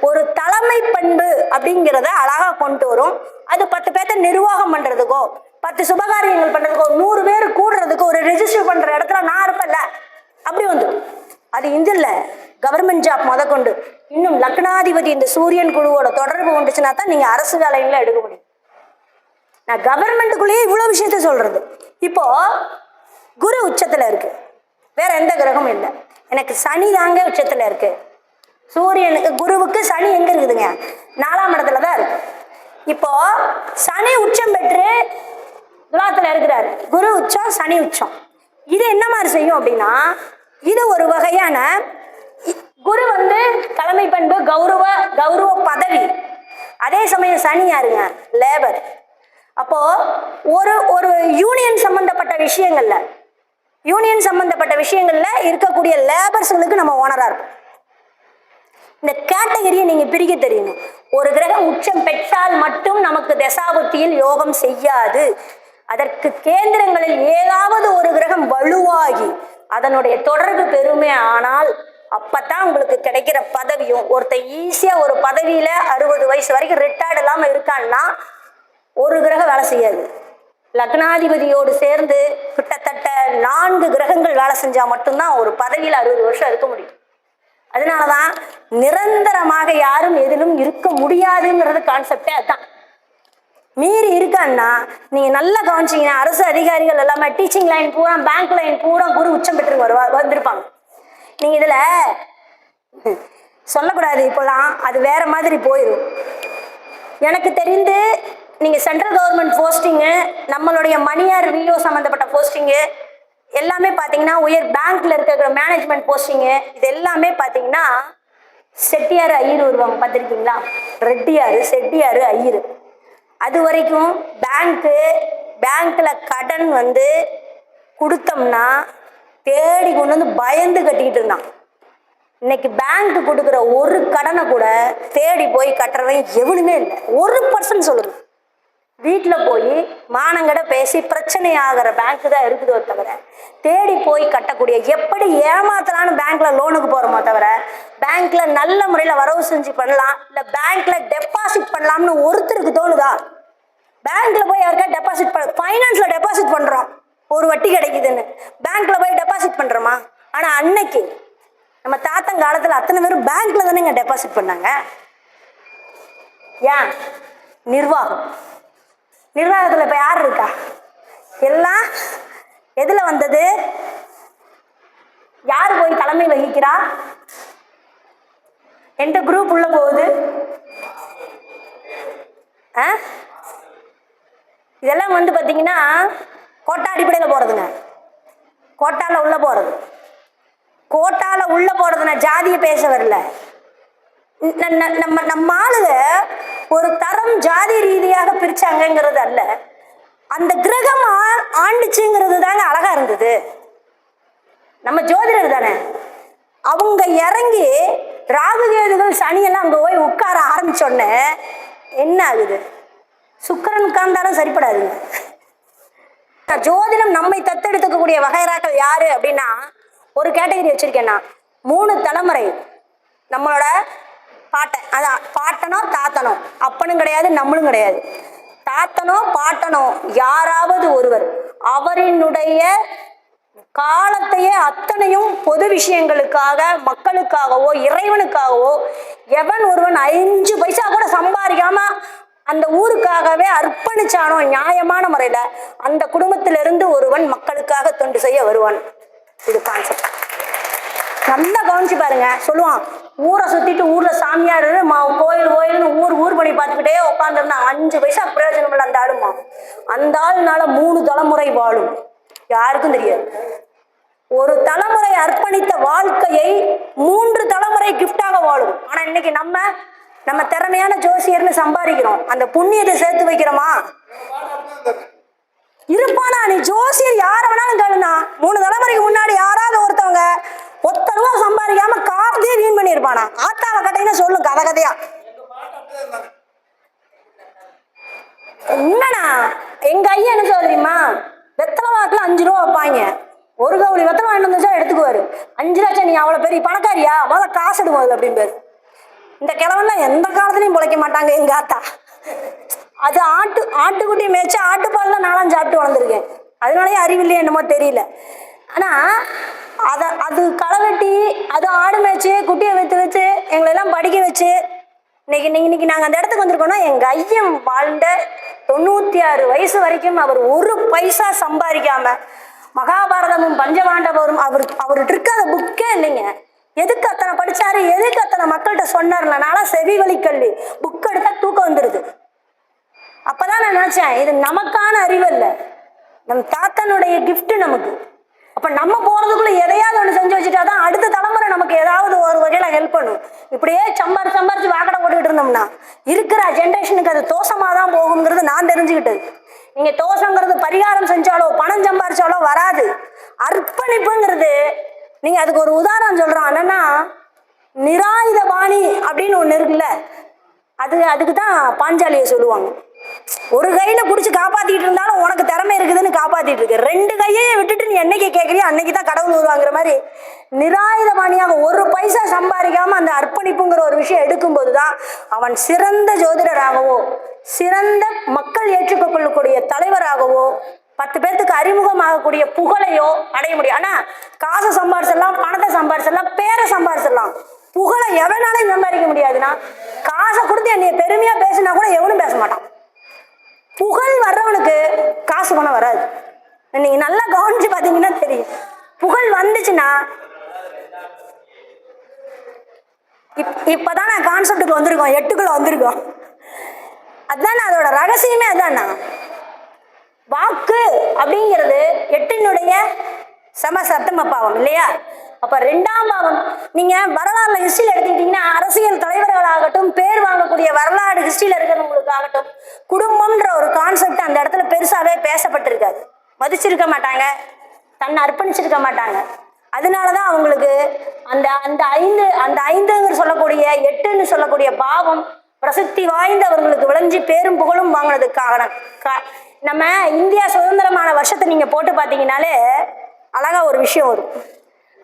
ஒரு தலைமை பண்பு அப்படிங்கிறத அழகா கொண்டு வரும். அது 10 பேர்த்த நிர்வாகம் பண்றதுக்கோ 10 சுபகாரியங்கள் பண்றதுக்கோ 100 பேர் கூடுறதுக்கு ஒரு ரெஜிஸ்டர் பண்ற இடத்துல நான் இருப்பேன்ல, அப்படி அது இல்ல கவர்மெண்ட் ஜாப் முதற்கொண்டு இன்னும் லக்னாதிபதி இந்த சூரியன் குழுவோட தொடர்பு கொண்டுச்சுன்னா தான் நீங்க அரசு வேலையில எடுக்க முடியும். நான் கவர்மெண்ட்டுக்குள்ளேயே இவ்வளவு விஷயத்த சொல்றது. இப்போ குரு உச்சத்துல இருக்கு, வேற எந்த கிரகமும் இல்லை. எனக்கு சனி தாங்க உச்சத்துல இருக்கு. சூரியனுக்கு குருவுக்கு சனி எங்க இருக்குதுங்க? 4ஆம் இடத்துலதான் இருக்கு. இப்போ சனி உச்சம் பெற்று துலாத்துல இருக்கிறாரு. குரு உச்சம், சனி உச்சம். இது என்ன மாதிரி செய்யும் அப்படின்னா, இது ஒரு வகையான குரு தலைமை பண்பு, கௌரவ பதவி. அதே சமயம் சனி யாருங்க? லேபர். அப்போ ஒரு யூனியன் சம்பந்தப்பட்ட விஷயங்கள்ல இருக்கக்கூடிய லேபர்ஸ்களுக்கு நம்ம ஓனரா இருப்போம். இந்த கேட்டகரியை நீங்க பிரிக்க தெரியணும். ஒரு கிரகம் உச்சம் பெற்றால் மட்டும் நமக்கு தசாபுத்தியில் யோகம் செய்யாது. அதற்கு கேந்திரங்களில் ஏதாவது ஒரு கிரகம் வலுவாகி அதனுடைய தொடர்பு பெருமை ஆனால் அப்பதான் உங்களுக்கு கிடைக்கிற பதவியும். ஒருத்தர் ஈஸியா ஒரு பதவியில 60 வயசு வரைக்கும் ரிட்டையர்ட் இல்லாம இருக்கான்னா ஒரு கிரகம் வேலை செய்யாது. லக்னாதிபதியோடு சேர்ந்து கிட்டத்தட்ட 4 கிரகங்கள் வேலை செஞ்சா மட்டும்தான் ஒரு பதவியில 60 வருஷம் இருக்க முடியும். அதனாலதான் நிரந்தரமாக யாரும் எதிலும் இருக்க முடியாதுங்கிறது கான்செப்டே அதான். மீறி இருக்கான்னா நீங்க நல்லா கவனிச்சீங்கன்னா அரசு அதிகாரிகள் எல்லாமே டீச்சிங் லைன் பூரா, பேங்க் லைன் பூரா குரு உச்சம் பெற்று வந்திருப்பாங்க. நீங்க இதுல சொல்லக்கூடாது, இப்பெல்லாம் அது வேற மாதிரி போயிடும். எனக்கு தெரிந்து நீங்க சென்ட்ரல் கவர்மெண்ட் போஸ்டிங்கு, நம்மளுடைய மணியார் விஓ சம்பந்தப்பட்ட போஸ்டிங்கு எல்லாமே பாத்தீங்கன்னா, உயர் பேங்க்ல இருக்கிற மேனேஜ்மெண்ட் போஸ்டிங்கு, இது எல்லாமே பாத்தீங்கன்னா செட்டியார் ஐயர் வருவாங்க. பார்த்துருக்கீங்களா? ரெட்டியாரு, செட்டியாரு, ஐயர். அது வரைக்கும் பேங்க்ல கடன் கொடுத்தோம்னா தேடி கொண்டு வந்து பயந்து கட்டிக்கிட்டு இருந்தான். இன்னைக்கு பேங்க் கொடுக்குற ஒரு கடனை கூட தேடி போய் கட்டுறவன் எவனுமே இல்லை. 1% சொல்லுங்க. வீட்டில் போய் மானங்கட பேசி பிரச்சனை ஆகிற பேங்க் தான் இருக்குதோ தவிர தேடி போய் கட்டக்கூடிய, எப்படி ஏமாத்தலான்னு பேங்க்ல லோனுக்கு போறோமோ தவிர பேங்க்ல நல்ல முறையில் வரவு செஞ்சு பண்ணலாம், இல்லை பேங்க்ல டெபாசிட் பண்ணலாம்னு ஒருத்தருக்கு தோணுதா? பேங்க்ல போய் யாருக்கா டெபாசிட் பண்ண, ஃபைனான்ஸ்ல டெபாசிட் பண்றோம் ஒரு வட்டி கிடைக்குதுன்னு, பேங்க்ல போய் டெபாசிட் பண்றோமா? ஆனா அன்னைக்கு நம்ம தாத்தன் காலத்துல அத்தனை பேரும் பேங்க்ல தானேங்க டெபாசிட் பண்ணாங்க. ஏன்? நிர்வாகம். நிர்வாகத்துல இப்ப யார் இருக்கா? எல்லாம் எதுல வந்தது? யாரு போய் தலைமை வகிக்கிறா? எந்த குரூப் உள்ள போகுது? இதெல்லாம் வந்து பாத்தீங்கன்னா கோட்டா அடிப்படையில் போறதுங்க. கோட்டால உள்ள போறது, கோட்டால உள்ள போறதுன்னா ஜாதியை பேச வரல. நம்ம ஆளுக ஒரு தரம் ஜாதி ரீதியாக பிரிச்சாங்கிறது அல்ல, அந்த கிரகம் ஆண்டுச்சுங்கிறது தாங்க அழகா இருந்தது. நம்ம ஜோதிடர் தானே, அவங்க இறங்கி ராகுகேதுகள் சனியெல்லாம் அங்க போய் உட்கார ஆரம்பிச்சோடனே என்ன ஆகுது? சுக்கிரன் உட்கார்ந்தாலும் சரிப்படாதுங்க. ஜோதிடம் நம்மை தத்தெடுத்துக்கக்கூடிய வகைராக்கள் யாரு அப்படின்னா, ஒரு கேட்டகரி வச்சிருக்கேன்னா 3 தலைமுறை. நம்மளோட பாட்டன், அதான் பாட்டனோ தாத்தனோ, அப்பனும் கிடையாது நம்மளும் கிடையாது, தாத்தனோ பாட்டனோ யாராவது ஒருவர் அவரினுடைய காலத்தையே அத்தனையும் பொது விஷயங்களுக்காக, மக்களுக்காகவோ இறைவனுக்காகவோ எவன் ஒருவன் 5 பைசா கூட சம்பாதிக்காம அந்த ஊருக்காகவே அர்ப்பணிச்சானோ நியாயமான முறையில, அந்த குடும்பத்திலிருந்து ஒருவன் மக்களுக்காக தொண்டு செய்ய வருவான். இது கான்செப்ட். நல்லா கவனிச்சு பாருங்க. சொல்லுவான், ஊரை சுத்திட்டு ஊர்ல சாமியார் கோயில் கோயில்னு ஊர் பண்ணி பார்த்துக்கிட்டே உட்காந்துருந்தா 5 பைசா பிரயோஜனம் இல்லை அந்த ஆளுமா. அந்த ஆளுனால 3 தலைமுறை வாழும், யாருக்கும் தெரியாது. ஒரு தலைமுறை அர்ப்பணித்த வாழ்க்கையை 3 தலைமுறை கிஃப்டாக வாழும். ஆனா இன்னைக்கு நம்ம திறமையான ஜோசியர்னு சம்பாதிக்கிறோம், அந்த புண்ணியத்தை சேர்த்து வைக்கிறோமா? இருப்பானா? நீ ஜோசியர் யார வேணாலும் கேளுனா, 3 தலைமுறைக்கு முன்னாடி யாராவது ஒருத்தவங்க 1 ரூபா சம்பாதிக்காம காப்பதே வீண் பண்ணியிருப்பானா? ஆத்தாவை கட்டைன்னு சொல்லும் கதையா. என்னன்னா எங்க ஐயா என்ன சொல்ல தெரியுமா, வெத்தலை வாக்குல 5 ரூபா வைப்பாங்க, ஒரு கவுளி வெத்தலை வாங்கிட்டு வந்துச்சா எடுத்துக்குவாரு. 5 லட்சம், நீ அவ்வளவு பெரிய பணக்காரியா, முதல்ல காசு எடுக்கும் அப்படின்னு. இந்த கிழவெல்லாம் எந்த காலத்துலையும் பிழைக்க மாட்டாங்க எங்க ஆத்தா. அது ஆட்டுக்குட்டி மேய்ச்சி ஆட்டுப்பால் 4 சாப்பிட்டு வளர்ந்துருக்கேன், அதனாலயே அறிவில்லையே என்னமோ தெரியல. ஆனா அது களை வெட்டி, அது ஆடு மேய்ச்சி குட்டியை வச்சு எங்களெல்லாம் படிக்க வச்சு இன்னைக்கு நாங்கள் அந்த இடத்துக்கு வந்திருக்கோம்னா, எங்க ஐயன் வாழ்ந்த 96 வயசு வரைக்கும் அவர் 1 பைசா சம்பாதிக்காம மகாபாரதமும் பஞ்சபாண்டவரும் அவர்கிட்ட இருக்காத புக்கே இல்லைங்க. எதுக்கு அத்தனை படிச்சாரு, எதுக்கு அத்தனை மக்கள்கிட்ட சொன்னார்னால செவி வழி கல்வி புக் எடுத்தா தூக்கம் வந்துடுது. அப்பதான் நான் நினைச்சேன், இது நமக்கான அறிவு இல்லை, நம் தாத்தனுடைய கிஃப்ட் நமக்கு. அப்ப நம்ம போறதுக்குள்ள எதையாவது ஒண்ணு செஞ்சு வச்சுட்டாதான் அடுத்த தலைமுறை நமக்கு ஏதாவது ஒரு வகையில ஹெல்ப் பண்ணும். இப்படியே சம்பாரிச்சு வாக்கடை போட்டுக்கிட்டு இருந்தோம்னா இருக்கிற ஜென்ரேஷனுக்கு அது தோஷமாதான் போகுங்கிறது நான் தெரிஞ்சுக்கிட்டது. நீங்க தோஷங்கிறது பரிகாரம் செஞ்சாலோ பணம் சம்பாரிச்சாலோ வராது. அர்ப்பணிப்புங்கிறது, நீங்க அதுக்கு ஒரு உதாரணம் சொல்றோம், என்னன்னா நிராயுத பாணி அப்படின்னு ஒண்ணு இருக்குல்ல, அதுக்கு தான் பாஞ்சாலியை சொல்லுவாங்க. ஒரு கையில குடிச்சு காப்பாத்திட்டு இருந்தாலும் உனக்கு திறமை இருக்குதுன்னு காப்பாத்திட்டு இருக்கு, 2 கையையே விட்டுட்டு நீ என்னைக்கு கேட்கறியோ அன்னைக்கு தான் கடவுள் வருவாங்கிற மாதிரி நிராயுத பாணியாக 1 பைசா சம்பாதிக்காம அந்த அர்ப்பணிப்புங்கிற ஒரு விஷயம் எடுக்கும்போதுதான் அவன் சிறந்த ஜோதிடராகவோ சிறந்த மக்கள் ஏற்றுக்கொள்ளக்கூடிய தலைவராகவோ 10 பேர்த்துக்கு அறிமுகமாகக்கூடிய புகழையோ அடைய முடியும். ஆனா காசை சம்பாரிச்சிடலாம், பணத்தை சம்பாரிச்சிடலாம், பேரை சம்பாரிச்சிடலாம், புகழை எவனாலையும் சம்பாதிக்க முடியாதுன்னா காசை கொடுத்து என்னைய பெருமையா பேசினா கூட எவனும் பேச மாட்டான். புகழ் வர்றவனுக்கு காசு பணம் வராது. நீங்க நல்லா கவனிச்சு பாத்தீங்கன்னா தெரியும். புகழ் வந்துச்சுன்னா இப்பதான் நான் கான்செப்டுக்கு வந்திருக்கோம், 8க்குள்ள வந்திருக்கோம். அதுதானே அதோட ரகசியமே. அதானா வாக்கு அப்படிங்கிறது 8னுடைய சமசப்தம பாவம் இல்லையா? அப்ப 2ஆம் பாவம். நீங்க வரலாறுல ஹிஸ்டரியில எடுத்துக்கிட்டீங்கன்னா, அரசியல் தலைவர்களாகட்டும், பேர் வாங்கக்கூடிய வரலாறு ஹிஸ்டரியில இருக்கிறவங்களுக்கு ஆகட்டும், குடும்பம்ன்ற ஒரு கான்செப்ட் அந்த இடத்துல பெருசாவே பேசப்பட்டிருக்காது, மதிச்சிருக்க மாட்டாங்க. தன்னை அர்ப்பணிச்சிருக்க மாட்டாங்க. அதனாலதான் அவங்களுக்கு அந்த அந்த ஐந்துங்கிற சொல்லக்கூடிய 8ன்னு சொல்லக்கூடிய பாவம் பிரசித்தி வாய்ந்தவர்களுக்கு விளைஞ்சி பேரும் புகழும் வாங்கினதுக்காக நம்ம இந்தியா சுதந்திரமான வருஷத்தை நீங்க போட்டு பார்த்தீங்கன்னாலே அழகா ஒரு விஷயம் வரும்.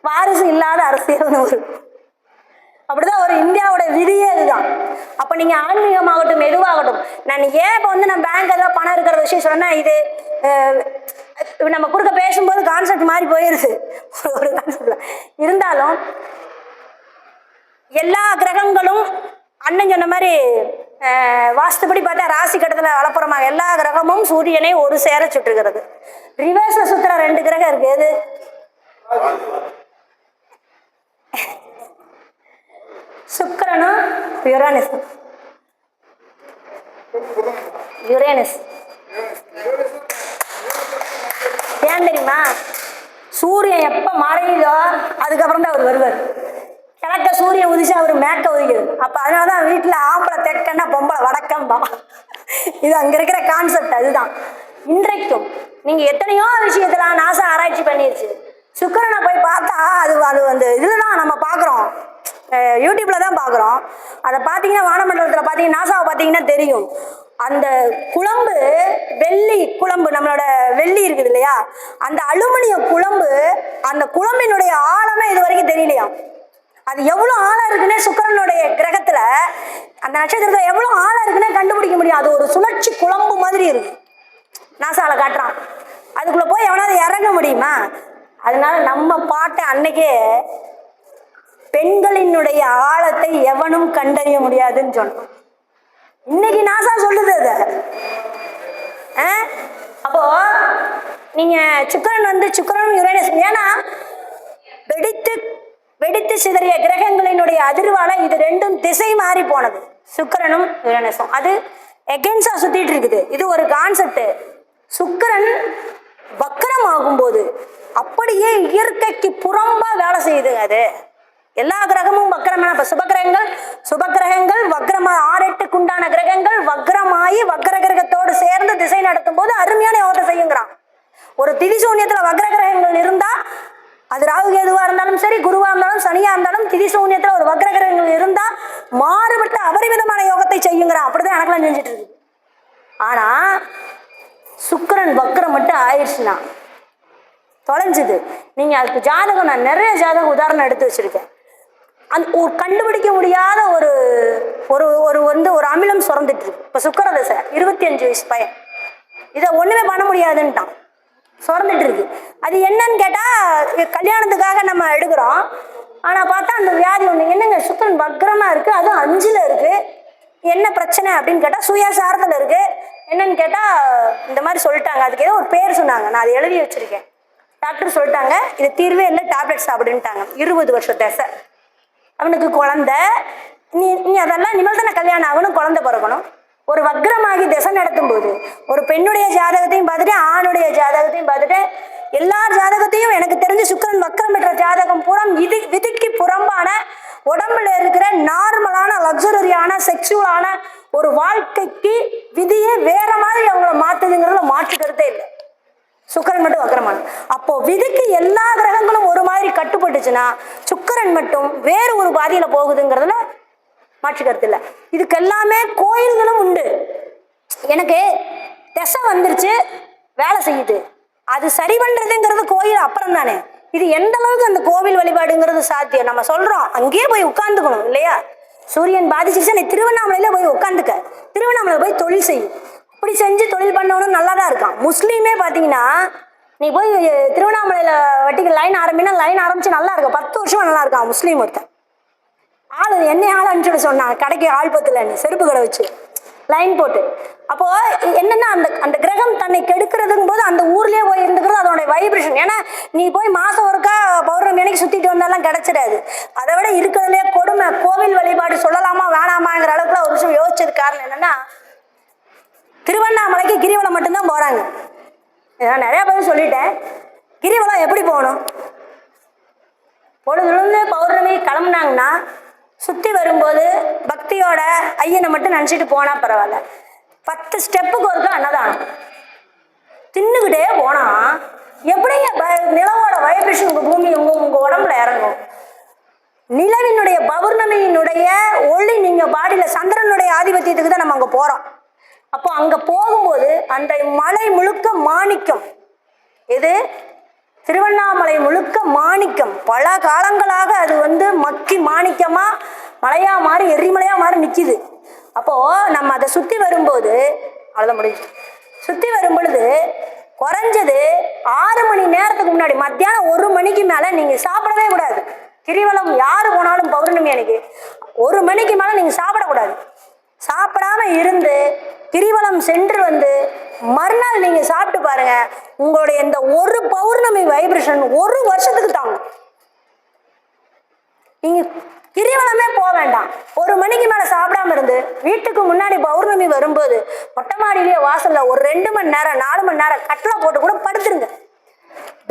வாரிசு இல்லாத அரசியல்னு வரும். அப்படிதான் ஒரு இந்தியாவோட விதியே இதுதான். அப்ப நீங்க ஆன்மீகமாகட்டும் எதுவாகட்டும், நான் ஏன் இப்ப நான் பேங்க் ஏதாவது பணம் இருக்கிற விஷயம் சொன்னா இது நம்ம குறுக்க பேசும்போது கான்செப்ட் மாதிரி போயிருது ஒரு கான்செப்ட்ல. இருந்தாலும் எல்லா கிரகங்களும் அண்ணன் சொன்ன மாதிரி வாஸ்துபடி பார்த்தா ராசி கட்டத்துல வளப்புறமாக எல்லா கிரகமும் சூரியனை ஒரு சேர சுற்றுகிறது. ரிவர்ஸ்ல சுத்துற 2 கிரகம் இருக்கு. எது? சுக்கிரனும் யுரேனஸும். யுரேனஸ் ஏன் தெரியுமா? சூரியன் எப்ப மறையுதோ அதுக்கப்புறம் தான் அவர் வருவார். கிழக்க சூரியன் உதிச்சு அவர் மேற்க உதிக்குது. அப்ப அதனாலதான் வீட்டுல ஆம்பளை தெற்கன்னா பொம்பளை வடக்கம்பா. இது அங்க இருக்கிற கான்செப்ட். அதுதான் இன்றைக்கும் நீங்க எத்தனையோ விஷயத்துல நாசா ஆராய்ச்சி பண்ணிருச்சு. சுக்கிரனை போய் பார்த்தா அது அந்த இதுலதான் நம்ம பாக்குறோம், யூடியூப்ல தான் பாக்குறோம். அதை பாத்தீங்கன்னா வானமண்டலத்துல பாத்தீங்கன்னா நாசாவை பாத்தீங்கன்னா தெரியும். அந்த குழம்பு வெள்ளி குழம்பு, நம்மளோட வெள்ளி இருக்குது இல்லையா, அந்த அலுமினிய குழம்பு, அந்த குழம்பினுடைய ஆழமே இது வரைக்கும் தெரியலையா. அது எவ்வளவு ஆழம் இருக்குன்னே சுக்கிரனுடைய கிரகத்துல அந்த நட்சத்திரத்துல எவ்வளவு ஆழம் இருக்குன்னே கண்டுபிடிக்க முடியும். அது ஒரு சுழற்சி குழம்பு மாதிரி இருக்கு. நாசால காட்டுறான். அதுக்குள்ள போய் எவனாவது இறங்க முடியுமா? அதனால நம்ம பாட்டை அன்னைக்கே பெண்களினுடைய ஆழத்தை எவனும் கண்டறிய முடியாதுன்னு சொன்னோம். இன்னைக்கு நாசா சொல்லுது அத. அப்போ நீங்க சுக்கிரன் யுரேனஸ், ஏன்னா வெடித்து சிதறிய கிரகங்களினுடைய அதிர்வால இது 2ம் திசை மாறி போனது. சுக்கிரனும் யுரேனஸும் அது எகென்ஸ்டா சுத்திட்டு இருக்குது. இது ஒரு கான்செப்ட். சுக்கிரன் வக்ரம் ஆகும்போது அப்படியே இயற்கைக்கு புறம்பா வேலை செய்யுதுங்க. அது எல்லா கிரகமும் வக்ரமான, இப்ப சுபகிரகங்கள் வக்ரமா 6-8க்கு உண்டான கிரகங்கள் வக்ரமாயி வக்ர கிரகத்தோடு சேர்ந்து திசை நடத்தும் போது அருமையான யோகத்தை செய்யுங்கிறான். ஒரு திதிசூன்யத்துல வக்ர கிரகங்கள் இருந்தா அது ராகு கேதுவா இருந்தாலும் சரி, குருவா இருந்தாலும் சனியா இருந்தாலும், திதிசூன்யத்துல ஒரு வக்ர கிரகங்கள் இருந்தா மாறுபட்ட அபரிமிதமான யோகத்தை செய்யுங்கிறான். அப்படிதான் எனக்கெல்லாம் செஞ்சுட்டு இருக்கு. ஆனா சுக்கிரன் வக்ரம் மட்டும் ஆயிடுச்சுன்னா தொலைஞ்சுது. நீங்க அதுக்கு ஜாதகம், நான் நிறைய ஜாதகம் உதாரணம் எடுத்து வச்சிருக்கேன். ஒரு கண்டுபிடிக்க முடியாத ஒரு ஒரு அமிலம் சுரந்துட்டு இருக்கு. இப்ப சுக்கிர தசை 25 வயசு பையன், இதை ஒண்ணுமே பண்ண முடியாதுன்ட்டான், சுரந்துட்டு இருக்கு. அது என்னன்னு கேட்டா கல்யாணத்துக்காக நம்ம எடுக்கிறோம். ஆனா பார்த்தா அந்த வியாதி ஒண்ணு, என்னங்க சுக்கிரன் வக்ரமா இருக்கு, அதுவும் 5ல இருக்கு, என்ன பிரச்சனை அப்படின்னு கேட்டா சுயசாரத்துல இருக்கு. என்னன்னு கேட்டா இந்த மாதிரி சொல்லிட்டாங்க. அதுக்கு ஏதோ ஒரு பேர் சொன்னாங்க, நான் அதை எழுதி வச்சிருக்கேன். டாக்டர் சொல்லிட்டாங்க இது தீர்வே இல்லை, டேப்லெட் சாப்பிடுன்ட்டாங்க. 20 வருஷம் தசை, அவனுக்கு குழந்தை. நீ அதெல்லாம் இனிமேல் தானே கல்யாணம் ஆகணும், குழந்தை பிறக்கணும். ஒரு வக்ரமாகி திசை நடத்தும் போது ஒரு பெண்ணுடைய ஜாதகத்தையும் பார்த்துட்டு ஆணுடைய ஜாதகத்தையும் பார்த்துட்டு எல்லா ஜாதகத்தையும் எனக்கு தெரிஞ்சு சுக்கிரன் வக்ரம் பெற்ற ஜாதகம் பூரா விதிக்கு புறம்பான உடம்புல இருக்கிற நார்மலான லக்ஸரியான செக்ஷுவலான ஒரு வாழ்க்கைக்கு விதியே வேற மாதிரி அவங்கள மாத்துதுங்கிறதுல மாற்று கருத்தே இல்லை. சுக்கிரன் மட்டும் வக்ரமான, அப்போ விதிக்கு எல்லா கிரகங்களும் ஒரு மாதிரி கட்டுப்பட்டுச்சுன்னா சுக்கிரன் மட்டும் வேறு ஒரு பாதியில போகுதுங்கிறதுல மாற்று கருத்து இல்லை. இதுக்கு எல்லாமே கோயில்களும் உண்டு. எனக்கு திசை வந்துருச்சு, வேலை செய்யுது, அது சரி பண்றதுங்கிறது கோயில் அப்புறம் தானே. இது எந்த அளவுக்கு அந்த கோவில் வழிபாடுங்கிறது சாத்தியம்? நம்ம சொல்றோம் அங்கேயே போய் உட்கார்ந்துக்கணும் இல்லையா? சூரியன் பாதிச்சிருச்சு, நீ திருவண்ணாமலையில போய் உட்காந்துக்க, திருவண்ணாமலை போய் தொழில் செய்யும். இப்படி செஞ்சு தொழில் பண்ணவனும் நல்லா தான் இருக்கான். முஸ்லீமே பார்த்தீங்கன்னா நீ போய் திருவண்ணாமலையில வட்டிக்கு லைன் ஆரம்பிச்சு நல்லா இருக்கும், 10 வருஷமா நல்லா இருக்கான் முஸ்லீம் ஒருத்தன். ஆள் என்ன ஆள் அனுப்பிச்சு சொன்னான், கடைக்கு ஆள் பத்தலன்னு செருப்பு கடை வச்சு லைன் போட்டு. அப்போ என்னன்னா அந்த கிரகம் தன்னை கெடுக்கிறதுங்கும் போது அந்த ஊர்லயே போய் இருந்துக்கிறது அதோட வைப்ரேஷன். ஏன்னா நீ போய் மாசம் ஒருக்கா பௌர்ணமி அன்னைக்கு சுத்திட்டு வந்தாலும் கிடைச்சிடாது. அதை விட இருக்கிறதுலே கொடுமை கோவில் வழிபாடு சொல்லலாமா வேணாமாங்கிற அளவுக்குலாம் ஒரு விஷயம் யோசிச்சது. காரணம் என்னன்னா திருவண்ணாமலைக்கு கிரிவலம் மட்டும்தான் போறாங்க. நான் நிறைய பேர் சொல்லிட்டேன். கிரிவலம் எப்படி போகணும்? பொழுதுலேருந்து பௌர்ணமி கிளம்புனாங்கன்னா சுற்றி வரும்போது பக்தியோட ஐயனை மட்டும் நினச்சிட்டு போனா பரவாயில்ல. 10 ஸ்டெப்புக்கு ஒருக்கா அன்னதானம் தின்னுக்கிட்டே போனா எப்படிங்க நிலவோட வைப்ரேஷன் உங்க பூமி உங்க உடம்புல இறங்கும்? நிலவினுடைய பௌர்ணமியினுடைய ஒளி நீங்க பாடியில சந்திரனுடைய ஆதிபத்தியத்துக்கு தான் நம்ம அங்க போறோம். அப்போ அங்க போகும்போது அந்த மலை முழுக்க மாணிக்கம். எது? திருவண்ணாமலை முழுக்க மாணிக்கம். பல காலங்களாக அது மக்கி மாணிக்கமா மலையா மாறி எரிமலையா மாறி நிக்குது. அப்போ நம்ம அதை சுத்தி வரும்போது அவ்வளவுதான் முடிஞ்சு. சுத்தி வரும் பொழுது குறைஞ்சது 6 மணி நேரத்துக்கு முன்னாடி மத்தியானம் 1 மணிக்கு மேல நீங்க சாப்பிடவே கூடாது. கிரிவலம் யாரு போனாலும் பௌர்ணமி அன்னைக்கு 1 மணிக்கு மேல நீங்க சாப்பிடக்கூடாது. சாப்பிடாம இருந்து கிரிவலம் சென்று மறுநாள் நீங்க சாப்பிட்டு பாருங்க, உங்களுடைய இந்த ஒரு பௌர்ணமி வைப்ரேஷன் 1 வருஷத்துக்கு தாங்கும். நீங்க கிரிவலமே போக வேண்டாம். 1 மணிக்கு மேல சாப்பிடாம இருந்து வீட்டுக்கு முன்னாடி பௌர்ணமி வரும்போது மொட்டை மாடியிலேயே வாசல்ல ஒரு 2 மணி நேரம் 4 மணி நேரம் கட்டளை போட்டு கூட படுத்துருங்க.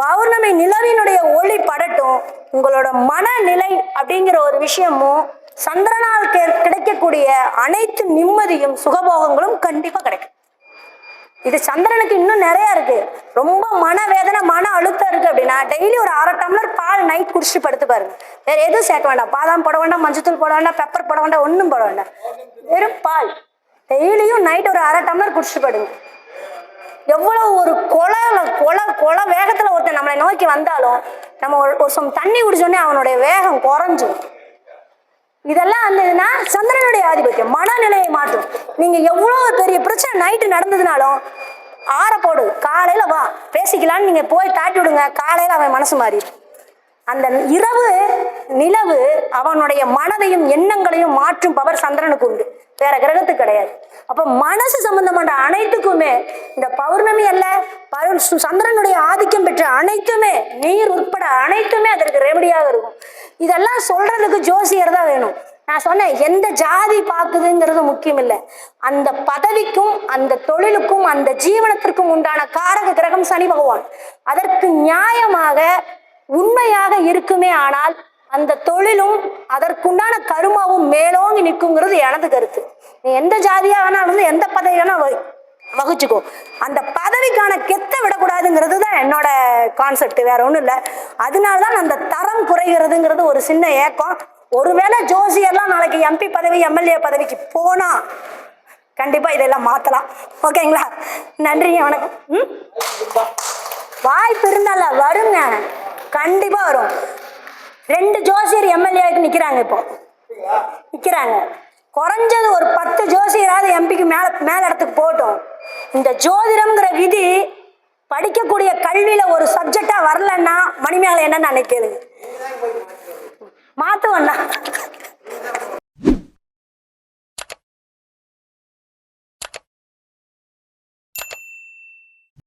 பௌர்ணமி நிலவினுடைய ஒளி படட்டும். உங்களோட மனநிலை அப்படிங்கிற ஒரு விஷயமும் சந்திரனால் கிடைக்கக்கூடிய அனைத்து நிம்மதியும் சுகபோகங்களும் கண்டிப்பா கிடைக்கும். இது சந்திரனுக்கு இன்னும் நிறைய இருக்கு. ரொம்ப மனவேதனை மன அழுத்தம் இருக்கு அப்படின்னா டெய்லி ஒரு 1/2 டம்ளர் பால் நைட் குடிச்சிட்டு படுத்து பாருங்க. வேற எதுவும் சேர்க்க வேண்டாம். பாதாம் போட வேண்டாம், மஞ்சத்தூள் போட வேண்டாம், பெப்பர் போட வேண்டாம், ஒன்றும் போட வேண்டாம். வெறும் பால் டெய்லியும் நைட் ஒரு 1/2 டம்ளர் குடிச்சிட்டு படுங்க. எவ்வளவு ஒரு கொலை வேகத்துல ஒருத்தன் நம்மளை நோக்கி வந்தாலும் நம்ம ஒரு சம் தண்ணி குடிச்சோடனே அவனுடைய வேகம் குறைஞ்சிடும். இதெல்லாம் இருந்ததுன்னா சந்திரனுடைய ஆதிபத்தியம் மனநிலையை மாற்றும். நீங்க எவ்வளவு பெரிய பிரச்சனை நைட்டு நடந்ததுனாலும் ஆற போடு, காலையில வா பேசிக்கலான்னு நீங்க போய் தாட்டி விடுங்க. காலையில அவன் மனசு மாறிடும். அந்த இரவு நிலவு அவனுடைய மனதையும் எண்ணங்களையும் மாற்றும் பவர் சந்திரனுக்கு உண்டு, வேற கிரகத்துக்கு கிடையாது. அப்ப மனசு சம்பந்தமான அனைத்துக்குமே இந்த பௌர்ணமி அல்ல, சந்திரனுடைய ஆதிக்கம் பெற்ற அனைத்துமே நீர் உட்பட அனைத்துமே அதற்கு ரெமடியாக இருக்கும். இதெல்லாம் சொல்றதுக்கு ஜோசியர் தான் வேணும். நான் சொன்னேன், எந்த ஜாதி பார்க்குதுங்கிறது முக்கியம் இல்லை. அந்த பதவிக்கும் அந்த தொழிலுக்கும் அந்த ஜீவனத்திற்கும் உண்டான காரக கிரகம் சனி பகவான். அதற்கு நியாயமாக உண்மையாக இருக்குமே ஆனால் அந்த தொழிலும் அதற்குண்டான கருமாவும் மேலோங்கி நிற்குங்கிறது எனது கருத்து. நீ எந்த ஜாதியா வேணாலும் எந்த பதவி வேணா வகுச்சுக்கோ, அந்த பதவிக்கான கெத்த விடக்கூடாதுங்கிறது தான் என்னோட கான்செப்ட், வேற ஒன்றும் இல்லை. அதனாலதான் அந்த தரம் குறைகிறதுங்கிறது ஒரு சின்ன ஏக்கம். ஒருவேளை ஜோசியர்லாம் நாளைக்கு MP பதவி MLA பதவிக்கு போனா கண்டிப்பா இதெல்லாம் மாத்தலாம். ஓகேங்களா? நன்றிங்க, வணக்கம். வாய்ப்பு இருந்தால வருங்க, கண்டிப்பா வரும். 2 ஜோசியர் MLAக்கு நிக்கிறாங்க, இப்போ நிக்கிறாங்க. குறைஞ்சது ஒரு 10 ஜோசியராவது MPக்கு மேல இடத்துக்கு போட்டோம். இந்த ஜோதிடம்ங்கிற விதி படிக்கக்கூடிய கல்வியில ஒரு சப்ஜெக்டா வரலன்னா மணிமேகலை என்னன்னு நினைக்கிறேன் மாத்துவண்ணா.